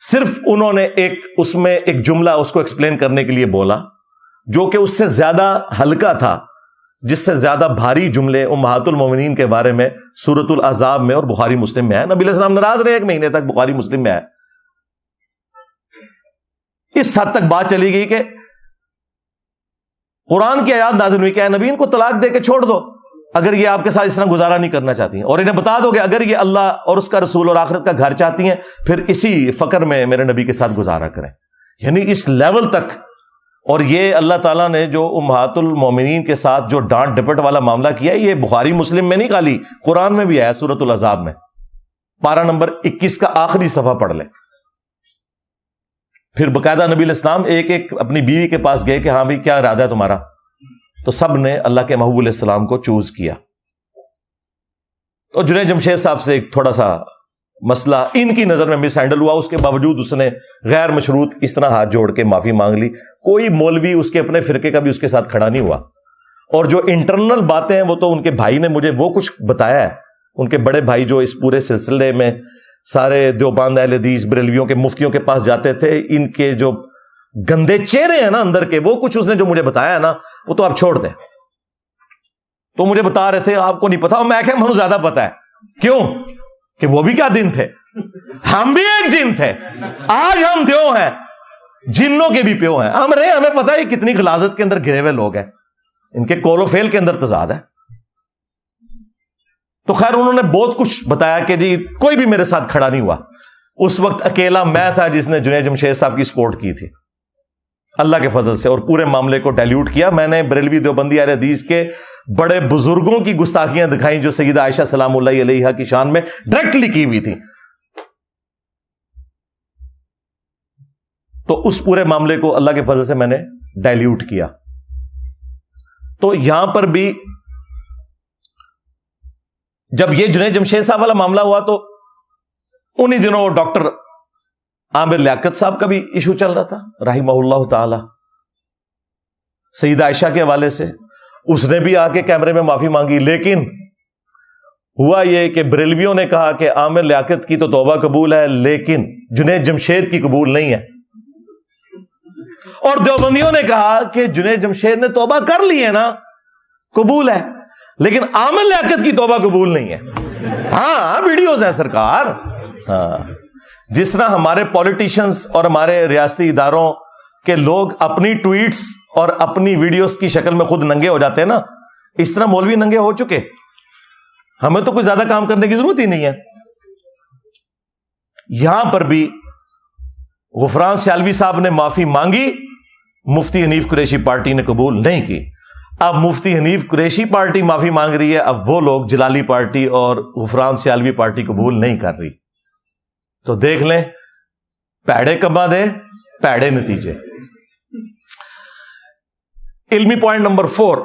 Speaker 1: صرف انہوں نے اس میں ایک جملہ اس کو ایکسپلین کرنے کے لیے بولا جو کہ اس سے زیادہ ہلکا تھا، جس سے زیادہ بھاری جملے امہات المومنین کے بارے میں سورۃ الاحزاب میں اور بخاری مسلم میں ہے۔ نبی علیہ السلام ناراض رہے 1 مہینے تک، بخاری مسلم میں ہے۔ اس حد تک بات چلی گئی کہ قرآن کی آیات نازل ہوئی کہ اے نبی ان کو طلاق دے کے چھوڑ دو اگر یہ آپ کے ساتھ اس طرح گزارا نہیں کرنا چاہتی ہیں، اور انہیں بتا دو کہ اگر یہ اللہ اور اس کا رسول اور آخرت کا گھر چاہتی ہیں پھر اسی فقر میں میرے نبی کے ساتھ گزارا کریں۔ یعنی اس لیول تک۔ اور یہ اللہ تعالیٰ نے جو امہات المومنین کے ساتھ جو ڈانٹ ڈپٹ والا معاملہ کیا ہے، یہ بخاری مسلم میں نہیں، خالی قرآن میں بھی ہے، سورۃ الاحزاب میں، پارہ نمبر 21 کا آخری صفحہ پڑھ لیں۔ پھر باقاعدہ نبی علیہ السلام ایک ایک اپنی بیوی کے پاس گئے کہ ہاں بھائی کیا ارادہ ہے تمہارا، تو سب نے اللہ کے محبوب علیہ السلام کو چوز کیا۔ اور جنید جمشید صاحب سے ایک تھوڑا سا مسئلہ ان کی نظر میں مس ہینڈل ہوا، اس کے باوجود اس نے غیر مشروط اس طرح ہاتھ جوڑ کے معافی مانگ لی، کوئی مولوی اس کے اپنے فرقے کا بھی اس کے ساتھ کھڑا نہیں ہوا۔ اور جو انٹرنل باتیں ہیں وہ تو ان کے بھائی نے مجھے وہ کچھ بتایا ہے، ان کے بڑے بھائی جو اس پورے سلسلے میں سارے دیوبند اہل حدیث بریلویوں کے مفتیوں کے پاس جاتے تھے، ان کے جو گندے چہرے ہیں نا اندر کے، وہ کچھ اس نے جو مجھے بتایا ہے نا وہ تو آپ چھوڑ دیں۔ تو مجھے بتا رہے تھے آپ کو نہیں پتا، اور میں کہ مجھے زیادہ پتا ہے، کیوں کہ وہ بھی کیا دن تھے، ہم بھی ایک جن تھے، آج ہم دیو ہیں، جنوں کے بھی پیو ہیں، ہمیں پتا ہے کتنی غلاظت کے اندر گھرے ہوئے لوگ ہیں، ان کے کول و فیل کے اندر تضاد ہے۔ تو خیر انہوں نے بہت کچھ بتایا کہ جی کوئی بھی میرے ساتھ کھڑا نہیں ہوا، اس وقت اکیلا میں تھا جس نے جنید جمشید صاحب کی سپورٹ کی تھی اللہ کے فضل سے، اور پورے معاملے کو ڈائلیوٹ کیا۔ میں نے بریلوی دیوبندی اہل حدیث کے بڑے بزرگوں کی گستاخیاں دکھائیں جو سیدہ عائشہ سلام اللہ علیہا کی شان میں ڈائریکٹلی کی ہوئی تھی۔ تو اس پورے معاملے کو اللہ کے فضل سے میں نے ڈائلیوٹ کیا. تو یہاں پر بھی جب یہ جنید جمشید صاحب والا معاملہ ہوا تو انہی دنوں ڈاکٹر عامر لیاقت صاحب کا بھی ایشو چل رہا تھا رحمہ اللہ تعالی, سیدہ عائشہ کے حوالے سے. اس نے بھی آ کے کیمرے میں معافی مانگی, لیکن ہوا یہ کہ بریلویوں نے کہا کہ عامر لیاقت کی تو توبہ قبول ہے لیکن جنید جمشید کی قبول نہیں ہے, اور دیوبندیوں نے کہا کہ جنید جمشید نے توبہ کر لی ہے نا, قبول ہے, لیکن عامر لیاقت کی توبہ قبول نہیں ہے. ہاں ویڈیوز ہیں سرکار. ہاں جس طرح ہمارے پولیٹیشنز اور ہمارے ریاستی اداروں کے لوگ اپنی ٹویٹس اور اپنی ویڈیوز کی شکل میں خود ننگے ہو جاتے ہیں نا, اس طرح مولوی ننگے ہو چکے. ہمیں تو کوئی زیادہ کام کرنے کی ضرورت ہی نہیں ہے. یہاں پر بھی غفران سیالوی صاحب نے معافی مانگی, مفتی حنیف قریشی پارٹی نے قبول نہیں کی. اب مفتی حنیف قریشی پارٹی معافی مانگ رہی ہے, اب وہ لوگ جلالی پارٹی اور غفران سیالوی پارٹی قبول نہیں کر رہی. تو دیکھ لیں, پیڑے کما دے پیڑے نتیجے. علمی پوائنٹ نمبر 4,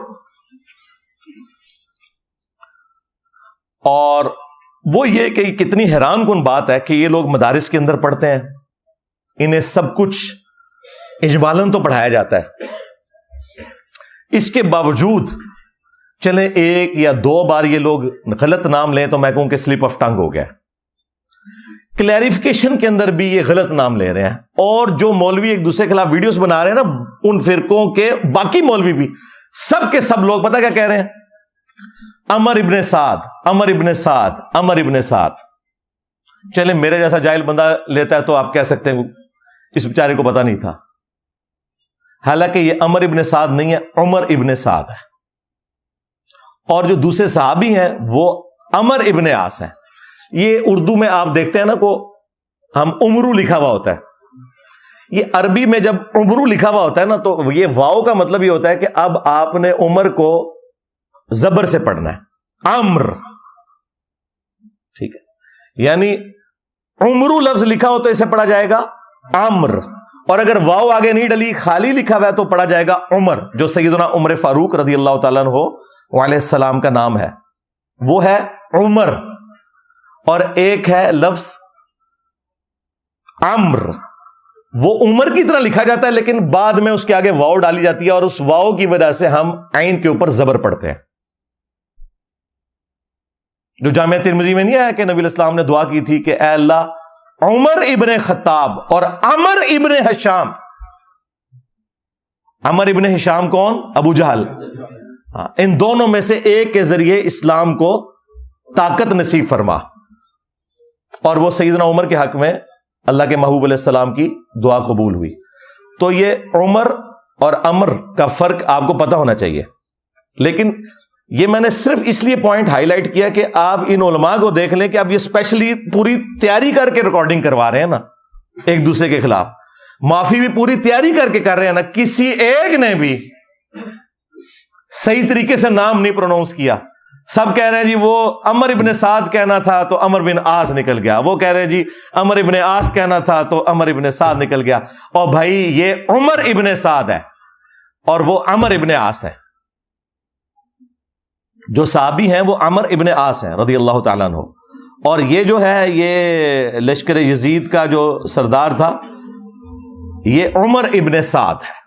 Speaker 1: اور وہ یہ کہ کتنی حیران کن بات ہے کہ یہ لوگ مدارس کے اندر پڑھتے ہیں, انہیں سب کچھ اجمالاً تو پڑھایا جاتا ہے, اس کے باوجود چلیں ایک یا دو بار یہ لوگ غلط نام لیں تو میں کہوں کہ سلپ آف ٹنگ ہو گیا. کلیریفیکیشن کے اندر بھی یہ غلط نام لے رہے ہیں, اور جو مولوی ایک دوسرے کے خلاف ویڈیوز بنا رہے ہیں نا, ان فرقوں کے باقی مولوی بھی سب کے سب لوگ پتہ کیا کہہ رہے ہیں, عمر ابن سعد, عمر ابن سعد, عمر ابن سعد. چلیں میرے جیسا جاہل بندہ لیتا ہے تو آپ کہہ سکتے ہیں اس بیچارے کو پتہ نہیں تھا, حالانکہ یہ عمر ابن سعد نہیں ہے, عمر ابن سعد ہے. اور جو دوسرے صحابی ہیں وہ عمر ابن عاص ہیں. یہ اردو میں آپ دیکھتے ہیں نا کو ہم عمرو لکھا ہوا ہوتا ہے, یہ عربی میں جب عمرو لکھا ہوا ہوتا ہے نا تو یہ واو کا مطلب یہ ہوتا ہے کہ اب آپ نے عمر کو زبر سے پڑھنا ہے, عمر, ٹھیک ہے, یعنی عمرو لفظ لکھا ہو تو اسے پڑھا جائے گا عمر, اور اگر واو آگے نہیں ڈلی خالی لکھا ہوا ہے تو پڑھا جائے گا عمر, جو سیدنا عمر فاروق رضی اللہ تعالیٰ عنہ علیہ السلام کا نام ہے, وہ ہے عمر. اور ایک ہے لفظ عمر, وہ عمر کی طرح لکھا جاتا ہے لیکن بعد میں اس کے آگے واو ڈالی جاتی ہے, اور اس واو کی وجہ سے ہم عین کے اوپر زبر پڑھتے ہیں. جو جامعہ ترمذی میں نہیں آیا کہ نبی الاسلام نے دعا کی تھی کہ اے اللہ عمر ابن خطاب اور عمر ابن ہشام. عمر ابن ہشام کون؟ ابو جہل. ان دونوں میں سے ایک کے ذریعے اسلام کو طاقت نصیب فرما, اور وہ سیدنا عمر کے حق میں اللہ کے محبوب علیہ السلام کی دعا قبول ہوئی. تو یہ عمر اور عمر کا فرق آپ کو پتہ ہونا چاہیے. لیکن یہ میں نے صرف اس لیے پوائنٹ ہائی لائٹ کیا کہ آپ ان علماء کو دیکھ لیں کہ اب یہ اسپیشلی پوری تیاری کر کے ریکارڈنگ کروا رہے ہیں نا ایک دوسرے کے خلاف, معافی بھی پوری تیاری کر کے کر رہے ہیں نا, کسی ایک نے بھی صحیح طریقے سے نام نہیں پروناؤنس کیا. سب کہہ رہے ہیں جی وہ عمر ابن سعد کہنا تھا تو عمر بن عاص نکل گیا, وہ کہہ رہے ہیں جی عمر ابن عاص کہنا تھا تو عمر ابن سعد نکل گیا. اور بھائی یہ عمر ابن سعد ہے اور وہ عمر ابن عاص ہے. جو صحابی ہیں وہ عمر ابن عاص ہیں رضی اللہ تعالیٰ عنہ, اور یہ جو ہے یہ لشکر یزید کا جو سردار تھا یہ عمر ابن سعد ہے.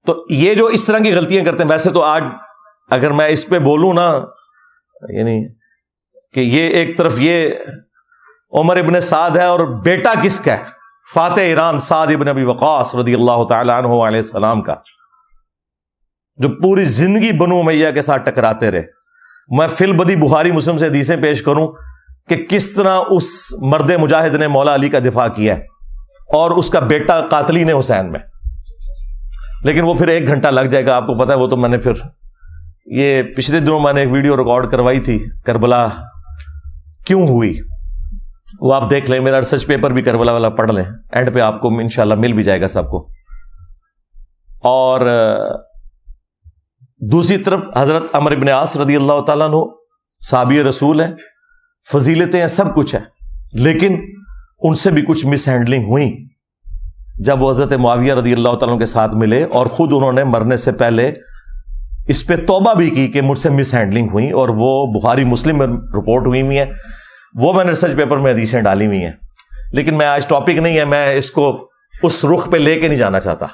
Speaker 1: تو یہ جو اس طرح کی غلطیاں کرتے ہیں, ویسے تو آج اگر میں اس پہ بولوں نا, یعنی کہ یہ ایک طرف یہ عمر ابن سعد ہے اور بیٹا کس کا ہے, فاتح ایران سعد ابن ابی وقاص رضی اللہ تعالیٰ عنہ علیہ السلام کا, جو پوری زندگی بنو امیہ کے ساتھ ٹکراتے رہے. میں فی البدی بخاری مسلم سے حدیثیں پیش کروں کہ کس طرح اس مرد مجاہد نے مولا علی کا دفاع کیا ہے, اور اس کا بیٹا قاتلین حسین میں. لیکن وہ پھر 1 گھنٹہ لگ جائے گا, آپ کو پتا ہے. وہ تو میں نے پھر یہ پچھلے دنوں میں نے ایک ویڈیو ریکارڈ کروائی تھی, کربلا کیوں ہوئی, وہ آپ دیکھ لیں. میرا ریسرچ پیپر بھی کربلا والا پڑھ لیں, اینڈ پہ آپ کو انشاءاللہ مل بھی جائے گا سب کو. اور دوسری طرف حضرت عمر ابن عاص رضی اللہ تعالیٰ عنہ صحابی رسول ہیں, فضیلتیں ہیں, سب کچھ ہے, لیکن ان سے بھی کچھ مس ہینڈلنگ ہوئی جب وہ حضرت معاویہ رضی اللہ تعالیٰ کے ساتھ ملے, اور خود انہوں نے مرنے سے پہلے اس پہ توبہ بھی کی کہ مجھ سے مس ہینڈلنگ ہوئی, اور وہ بخاری مسلم میں رپورٹ ہوئی ہوئی ہیں, وہ میں نے ریسرچ پیپر میں حدیثیں ڈالی ہوئی ہیں. لیکن میں آج ٹاپک نہیں ہے, میں اس کو اس رخ پہ لے کے نہیں جانا چاہتا,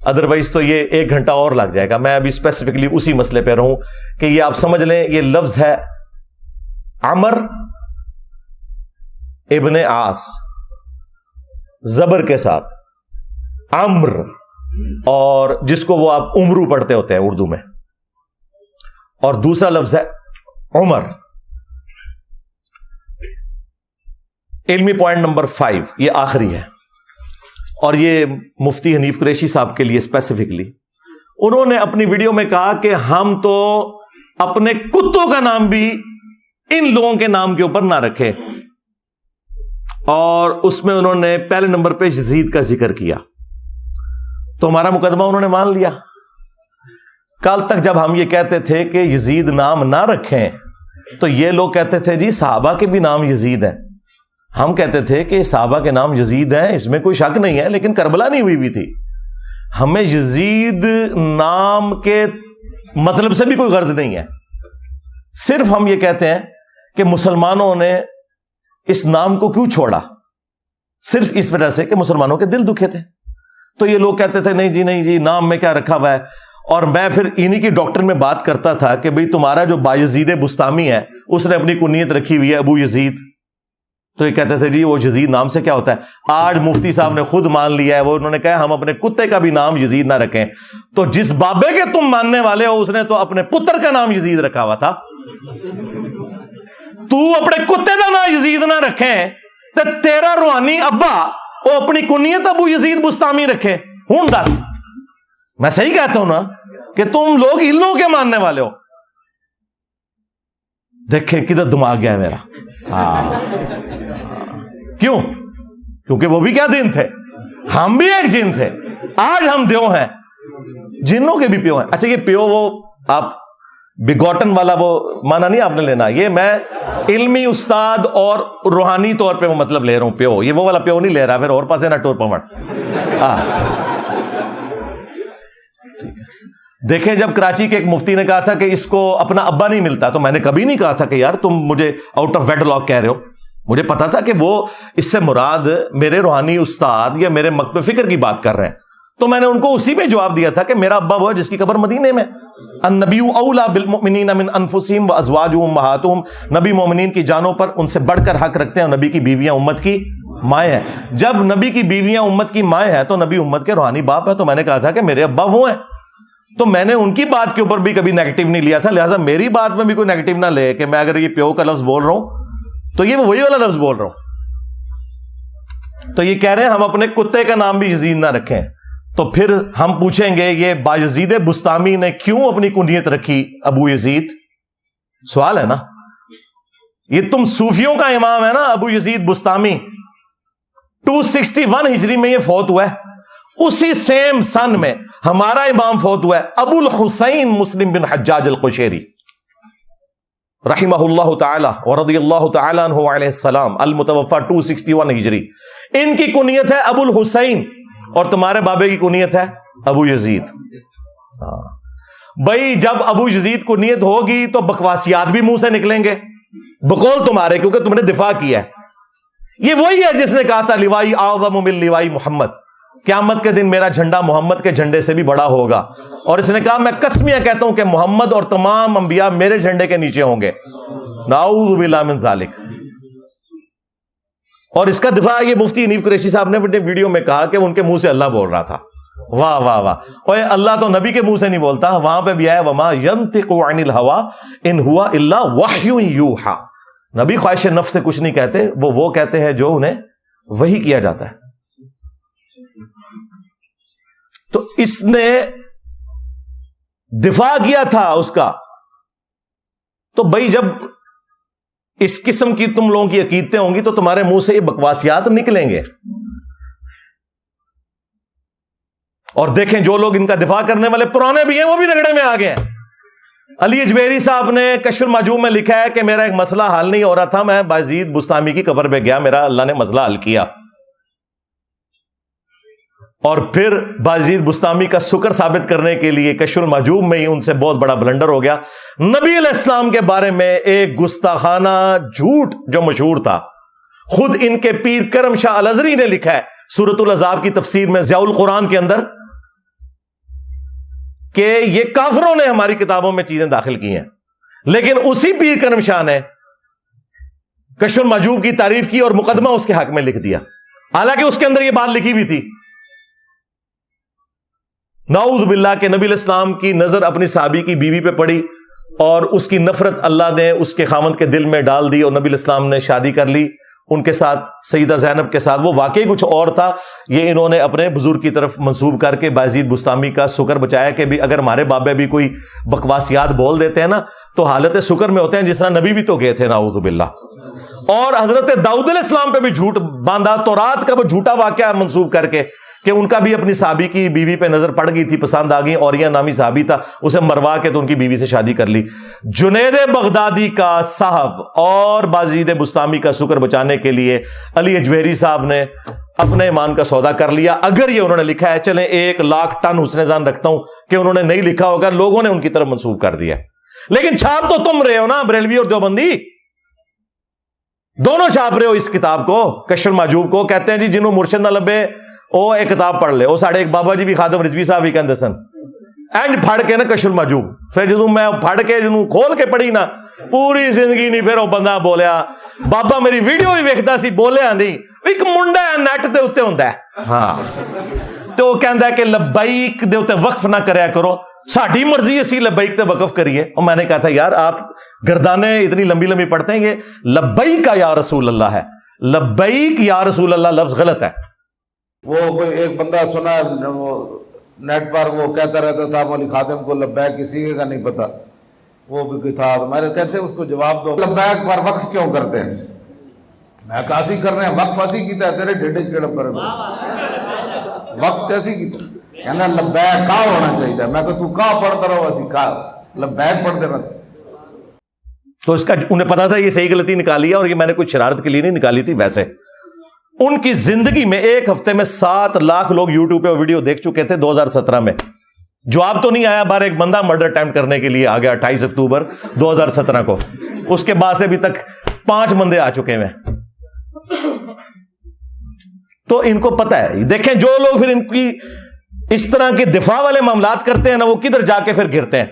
Speaker 1: ادروائز تو یہ 1 گھنٹہ اور لگ جائے گا. میں ابھی اسپیسیفکلی اسی مسئلے پہ رہوں کہ یہ آپ سمجھ لیں, یہ لفظ ہے عمر ابن عاص, زبر کے ساتھ عمر, اور جس کو وہ آپ عمرو پڑھتے ہوتے ہیں اردو میں, اور دوسرا لفظ ہے عمر. علمی پوائنٹ نمبر 5, یہ آخری ہے, اور یہ مفتی حنیف قریشی صاحب کے لیے اسپیسیفکلی. انہوں نے اپنی ویڈیو میں کہا کہ ہم تو اپنے کتوں کا نام بھی ان لوگوں کے نام کے اوپر نہ رکھے, اور اس میں انہوں نے پہلے نمبر پہ یزید کا ذکر کیا. تو ہمارا مقدمہ انہوں نے مان لیا. کل تک جب ہم یہ کہتے تھے کہ یزید نام نہ رکھیں تو یہ لوگ کہتے تھے جی صحابہ کے بھی نام یزید ہیں. ہم کہتے تھے کہ صحابہ کے نام یزید ہیں, اس میں کوئی شک نہیں ہے, لیکن کربلا نہیں ہوئی بھی تھی. ہمیں یزید نام کے مطلب سے بھی کوئی غرض نہیں ہے, صرف ہم یہ کہتے ہیں کہ مسلمانوں نے اس نام کو کیوں چھوڑا, صرف اس وجہ سے کہ مسلمانوں کے دل دکھے تھے. تو یہ لوگ کہتے تھے نہیں جی نام میں کیا رکھا ہوا ہے. اور میں پھر انہی کی ڈاکٹر میں بات کرتا تھا کہ بھئی تمہارا جو بایزید بستامی ہے اس نے اپنی کنیت رکھی ہوئی ہے ابو یزید. تو یہ کہتے تھے جی وہ یزید نام سے کیا ہوتا ہے. آج مفتی صاحب نے خود مان لیا ہے, وہ انہوں نے کہا ہم اپنے کتے کا بھی نام یزید نہ رکھیں. تو جس بابے کے تم ماننے والے ہو اس نے تو اپنے پتر کا نام یزید رکھا ہوا تھا. تو اپنے کتے کا نام یزید نہ رکھیں تو تیرا روحانی ابا وہ اپنی کنیت ابو یزید بستامی رکھے. ہوں دس, میں صحیح کہتا ہوں نا کہ تم لوگ ان لوگوں کے ماننے والے ہو. دیکھیں کدھر دماغ گیا ہے میرا. کیوں؟ کیونکہ وہ بھی کیا دن تھے, ہم بھی ایک جن تھے. آج ہم دیو ہیں, جنوں کے بھی پیو ہیں. اچھا یہ پیو وہ آپ بگوٹن والا وہ مانا نہیں آپ نے لینا, یہ میں علمی استاد اور روحانی طور پہ وہ مطلب لے رہا ہوں پیو. یہ وہ والا پیو نہیں لے رہا, پھر اور پاس ہے نا ٹور پمڑ. دیکھیں جب کراچی کے ایک مفتی نے کہا تھا کہ اس کو اپنا ابا نہیں ملتا, تو میں نے کبھی نہیں کہا تھا کہ یار تم مجھے آؤٹ آف ویڈ لاک کہہ رہے ہو. مجھے پتا تھا کہ وہ اس سے مراد میرے روحانی استاد یا میرے مکتب فکر کی بات کر رہے ہیں. تو میں نے ان کو اسی میں جواب دیا تھا کہ میرا ابا وہ ہے جس کی قبر مدینے میں. النبی اولا بالمؤمنین من انفسہم وازواجہم امہاتہم, نبی مومنین کی جانوں پر ان سے بڑھ کر حق رکھتے ہیں, اور نبی کی بیویاں امت کی مائیں ہیں. جب نبی کی بیویاں امت کی مائیں ہیں تو نبی امت کے روحانی باپ ہے. تو میں نے کہا تھا کہ میرے ابا وہ ہیں. تو میں نے ان کی بات کے اوپر بھی کبھی نیگیٹو نہیں لیا تھا, لہٰذا میری بات میں بھی کوئی نیگیٹو نہ لے کہ میں اگر یہ پیو کا لفظ بول رہا ہوں تو یہ وہی والا لفظ بول رہا ہوں. تو یہ کہہ رہے ہیں ہم اپنے کتے کا نام بھی یزید نہ رکھیں. تو پھر ہم پوچھیں گے یہ بایزید بستامی نے کیوں اپنی کنیت رکھی ابو یزید؟ سوال ہے نا. یہ تم صوفیوں کا امام ہے نا ابو یزید بستامی, 261 ہجری میں یہ فوت ہوا ہے. اسی سیم سن میں ہمارا امام فوت ہوا ہے ابو الحسین مسلم بن حجاج القشیری رحمہ اللہ تعالی ورضی اللہ تعالی عنہ علیہ السلام, المتوفى 261 ہجری. ان کی کنیت ہے ابو الحسین, اور تمہارے بابے کی کنیت ہے ابو یزید. بھائی جب ابو یزید کنیت ہوگی تو بکواسیات بھی منہ سے نکلیں گے بقول تمہارے, کیونکہ تم نے دفاع کیا ہے. یہ وہی ہے جس نے کہا تھا لوائی اعظم من لوائی محمد, قیامت کے دن میرا جھنڈا محمد کے جھنڈے سے بھی بڑا ہوگا. اور اس نے کہا میں قسمیہ کہتا ہوں کہ محمد اور تمام انبیاء میرے جھنڈے کے نیچے ہوں گے. نعوذ باللہ من ذالک. اور اس کا دفاع یہ مفتی حنیف قریشی صاحب نے اپنے ویڈیو میں کہا کہ ان کے منہ سے اللہ بول رہا تھا. واہ واہ واہ, اوے اللہ تو نبی کے منہ سے نہیں بولتا. وہاں پہ بھی ہے وما ينطق عن الهوى ان هو الا وحی یوحى. نبی خواہش نفس سے کچھ نہیں کہتے, وہ کہتے ہیں جو انہیں وحی کیا جاتا ہے. تو اس نے دفاع کیا تھا اس کا. تو بھائی جب اس قسم کی تم لوگوں کی عقیدتیں ہوں گی تو تمہارے منہ سے یہ بکواسیات نکلیں گے. اور دیکھیں جو لوگ ان کا دفاع کرنے والے پرانے بھی ہیں وہ بھی رگڑے میں آ گئے ہیں. علی اجمیری صاحب نے کشف المحجوب میں لکھا ہے کہ میرا ایک مسئلہ حل نہیں ہو رہا تھا، میں بازید بستامی کی قبر پہ گیا، میرا اللہ نے مسئلہ حل کیا، اور پھر بازید بستامی کا سکر ثابت کرنے کے لیے کشف المحجوب میں ہی ان سے بہت بڑا بلنڈر ہو گیا۔ نبی علیہ السلام کے بارے میں ایک گستاخانہ جھوٹ جو مشہور تھا، خود ان کے پیر کرم شاہ الازری نے لکھا ہے سورۃ الاحزاب کی تفسیر میں ضیاء القرآن کے اندر کہ یہ کافروں نے ہماری کتابوں میں چیزیں داخل کی ہیں، لیکن اسی پیر کرم شاہ نے کشف المحجوب کی تعریف کی اور مقدمہ اس کے حق میں لکھ دیا، حالانکہ اس کے اندر یہ بات لکھی بھی تھی نعوذ باللہ کہ نبی علیہ السلام کی نظر اپنی صحابی کی بیوی پہ پڑی اور اس کی نفرت اللہ نے اس کے خامند کے دل میں ڈال دی، اور نبی علیہ السلام نے شادی کر لی ان کے ساتھ، سیدہ زینب کے ساتھ۔ وہ واقعی کچھ اور تھا، یہ انہوں نے اپنے بزرگ کی طرف منسوب کر کے بازید بستامی کا سکر بچایا کہ بھی اگر ہمارے بابے بھی کوئی بکواسیات بول دیتے ہیں نا تو حالت سکر میں ہوتے ہیں، جس طرح نبی بھی تو گئے تھے نعوذ باللہ۔ اور حضرت داؤد علیہ السلام پہ بھی جھوٹ باندھا، تورات کا وہ جھوٹا واقعہ منسوب کر کے کہ ان کا بھی اپنی صحابی کی بیوی پہ نظر پڑ گئی تھی، پسند آ گئی، اوریہ نامی صحابی تھا، اسے مروا کے تو ان کی بیوی سے شادی کر لی۔ جنید بغدادی کا صاحب اور بازید بستامی کا سکر بچانے کے لیے علی اجمیری صاحب نے اپنے ایمان کا سودا کر لیا۔ اگر یہ انہوں نے لکھا ہے، چلیں 1,00,000 ٹن حسن ظن رکھتا ہوں کہ انہوں نے نہیں لکھا ہوگا، لوگوں نے ان کی طرف منسوب کر دیا، لیکن چھاپ تو تم رہے ہو نا، بریلوی اور دیوبندی دونوں چھاپ رہے ہو اس کتاب کو، کشف المحجوب کو۔ کہتے ہیں جی جنہوں مرشد نہ لبے وہ ایک کتاب پڑھ لے، وہ ساڑھے ایک بابا جی بھی خادم رضوی صاحب بھی کہندے سن اینج پھڑ کے نا کشف المحجوب، پھر جدوں میں پھڑ کے جنوں کھول کے پڑھی نا پوری زندگی نہیں، پھر وہ بندہ بولیا، بابا میری ویڈیو بھی ویکھدا سی، بولیا نہیں، ایک منڈا ہے نیٹ دے اوتے ہوندا ہے، ہاں تو وہ کہندا ہے کہ لبیک دے اوتے وقف نہ کریا کرو، ساڈی مرضی اسی لبیک تے وقف کریے۔ اور میں نے کہا تھا یار آپ گردانیں اتنی لمبی لمبی پڑھتے ہیں، یہ لبیک کا یا رسول اللہ ہے، لبیک یا رسول اللہ لفظ غلط ہے۔
Speaker 2: وہ ایک بندہ سنا وہ نیٹ پر وہ کہتا رہتا تھا مولوی خادم کو لبیک کسی کا نہیں پتا، وہ بھی تھا، ہمارے کہتے ہیں اس کو جواب دو لبیک پر وقف کیوں کرتے ہیں؟ میں کہا اسی کر رہے ہیں، وقف اسی کیتا ہے تیرے ڈیڈے کیڑا پر وقف کیسی کیتا کہنا لبیک کہاں ہونا چاہیے، میں کہ تو کہاں پڑھتا رہو اسی کہاں لبیک پڑھ دینا تھا۔
Speaker 1: تو اس کا انہیں پتا تھا یہ صحیح غلطی نکالی ہے، اور یہ میں نے کوئی شرارت کے لیے نہیں نکالی تھی، ویسے ان کی زندگی میں ایک ہفتے میں 7 لاکھ لوگ یوٹیوب پہ ویڈیو دیکھ چکے تھے 2017 میں۔ جواب تو نہیں آیا، بار ایک بندہ مرڈر اٹیمپٹ کرنے کے لیے آ گیا 28 اکتوبر 2017 کو، اس کے بعد سے ابھی تک 5 بندے آ چکے ہیں۔ تو ان کو پتا ہے، دیکھیں جو لوگ پھر ان کی اس طرح کے دفاع والے معاملات کرتے ہیں نا، وہ کدھر جا کے پھر گرتے ہیں۔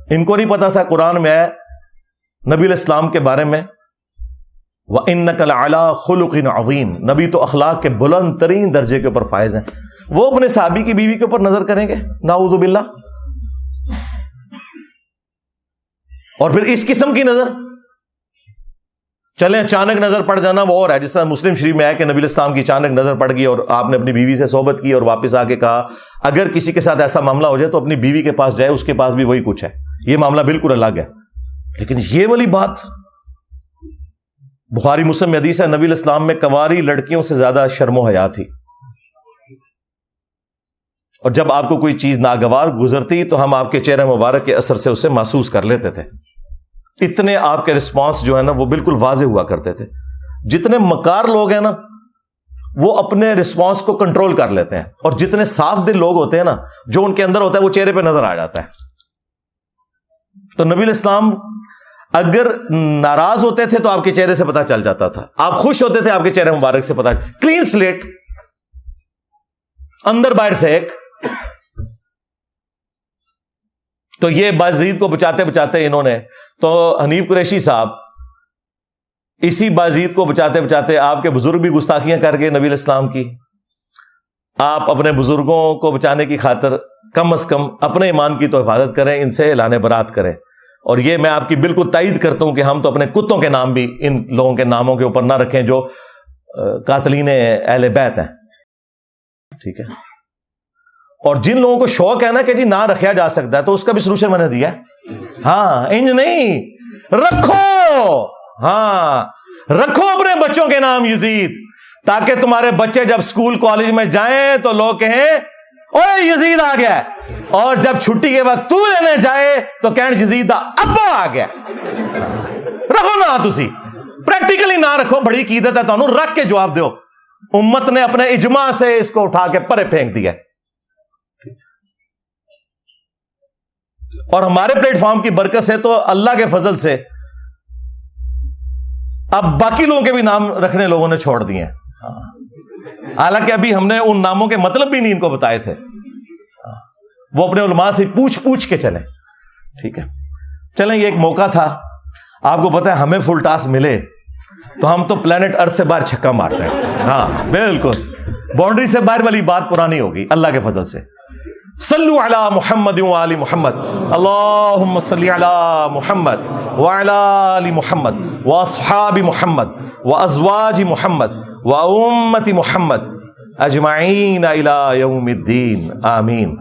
Speaker 1: ان کو نہیں پتا تھا قرآن میں ہے نبی علیہ السلام کے بارے میں وَإِنَّكَ لَعَلَىٰ خُلُقٍ عَظِيمٍ، نبی تو اخلاق کے بلند ترین درجے کے اوپر فائز ہیں۔ وہ اپنے صحابی کی بیوی کے اوپر نظر کریں گے نعوذ باللہ، اور پھر اس قسم کی نظر چلیں اچانک نظر پڑ جانا وہ اور ہے، جس طرح مسلم شریف میں ہے کہ نبی علیہ السلام کی اچانک نظر پڑ گئی اور آپ نے اپنی بیوی سے صحبت کی اور واپس آ کے کہا اگر کسی کے ساتھ ایسا معاملہ ہو جائے تو اپنی بیوی کے پاس جائے، اس کے پاس بھی وہی کچھ ہے، یہ معاملہ بالکل الگ ہے۔ لیکن یہ والی بات بخاری مسلم میں حدیث ہے، نبی علیہ السلام میں کنواری لڑکیوں سے زیادہ شرم و حیا تھی، اور جب آپ کو کوئی چیز ناگوار گزرتی تو ہم آپ کے چہرے مبارک کے اثر سے اسے محسوس کر لیتے تھے، اتنے آپ کے رسپانس جو ہے نا وہ بالکل واضح ہوا کرتے تھے۔ جتنے مکار لوگ ہیں نا وہ اپنے رسپانس کو کنٹرول کر لیتے ہیں، اور جتنے صاف دل لوگ ہوتے ہیں نا جو ان کے اندر ہوتا ہے وہ چہرے پہ نظر آ جاتا ہے۔ تو نبی علیہ السلام اگر ناراض ہوتے تھے تو آپ کے چہرے سے پتا چل جاتا تھا، آپ خوش ہوتے تھے آپ کے چہرے مبارک سے پتا، کلین سلیٹ، اندر باہر سے ایک۔ تو یہ بازید کو بچاتے بچاتے انہوں نے تو حنیف قریشی صاحب اسی بازید کو بچاتے بچاتے آپ کے بزرگ بھی گستاخیاں کر گئے نبی علیہ السلام کی۔ آپ اپنے بزرگوں کو بچانے کی خاطر کم از کم اپنے ایمان کی تو حفاظت کریں، ان سے اعلان برات کریں۔ اور یہ میں آپ کی بالکل تائید کرتا ہوں کہ ہم تو اپنے کتوں کے نام بھی ان لوگوں کے ناموں کے اوپر نہ رکھیں جو قاتلین اہل بیت ہیں، ٹھیک ہے۔ اور جن لوگوں کو شوق ہے نا کہ جی نہ رکھا جا سکتا ہے تو اس کا بھی سلوشن میں نے دیا ہے، ہاں انج نہیں رکھو، ہاں رکھو اپنے بچوں کے نام یزید، تاکہ تمہارے بچے جب اسکول کالج میں جائیں تو لوگ کہیں اوے یزید آ گیا ہے، اور جب چھٹی کے وقت تو لینے جائے تو کہن یزید دا ابا آ گیا. رکھو نا تسی پریکٹیکلی نہ رکھو، بڑی عقیدت ہے تانوں، رکھ کے جواب دیو. امت نے اپنے اجماع سے اس کو اٹھا کے پرے پھینک دیا. اور ہمارے پلیٹ فارم کی برکت سے تو اللہ کے فضل سے اب باقی لوگوں کے بھی نام رکھنے لوگوں نے چھوڑ دیے ہیں. حالانکہ ابھی ہم نے ان ناموں کے مطلب بھی نہیں ان کو بتائے تھے. وہ اپنے علماء سے پوچھ کے چلیں. ٹھیک ہے، چلیں، یہ ایک موقع تھا. آپ کو پتا ہے ہمیں فل ٹاس ملے تو ہم تو پلانٹ ارتھ سے باہر چھکا مارتے ہیں. ہاں بالکل، باؤنڈری سے باہر والی بات پرانی ہوگی اللہ کے فضل سے. صلو علی محمد وآل محمد، اللہم صلی علی محمد وعلی آل محمد واصحاب محمد وازواج محمد وامت محمد اجمعین الی یوم الدین، آمین.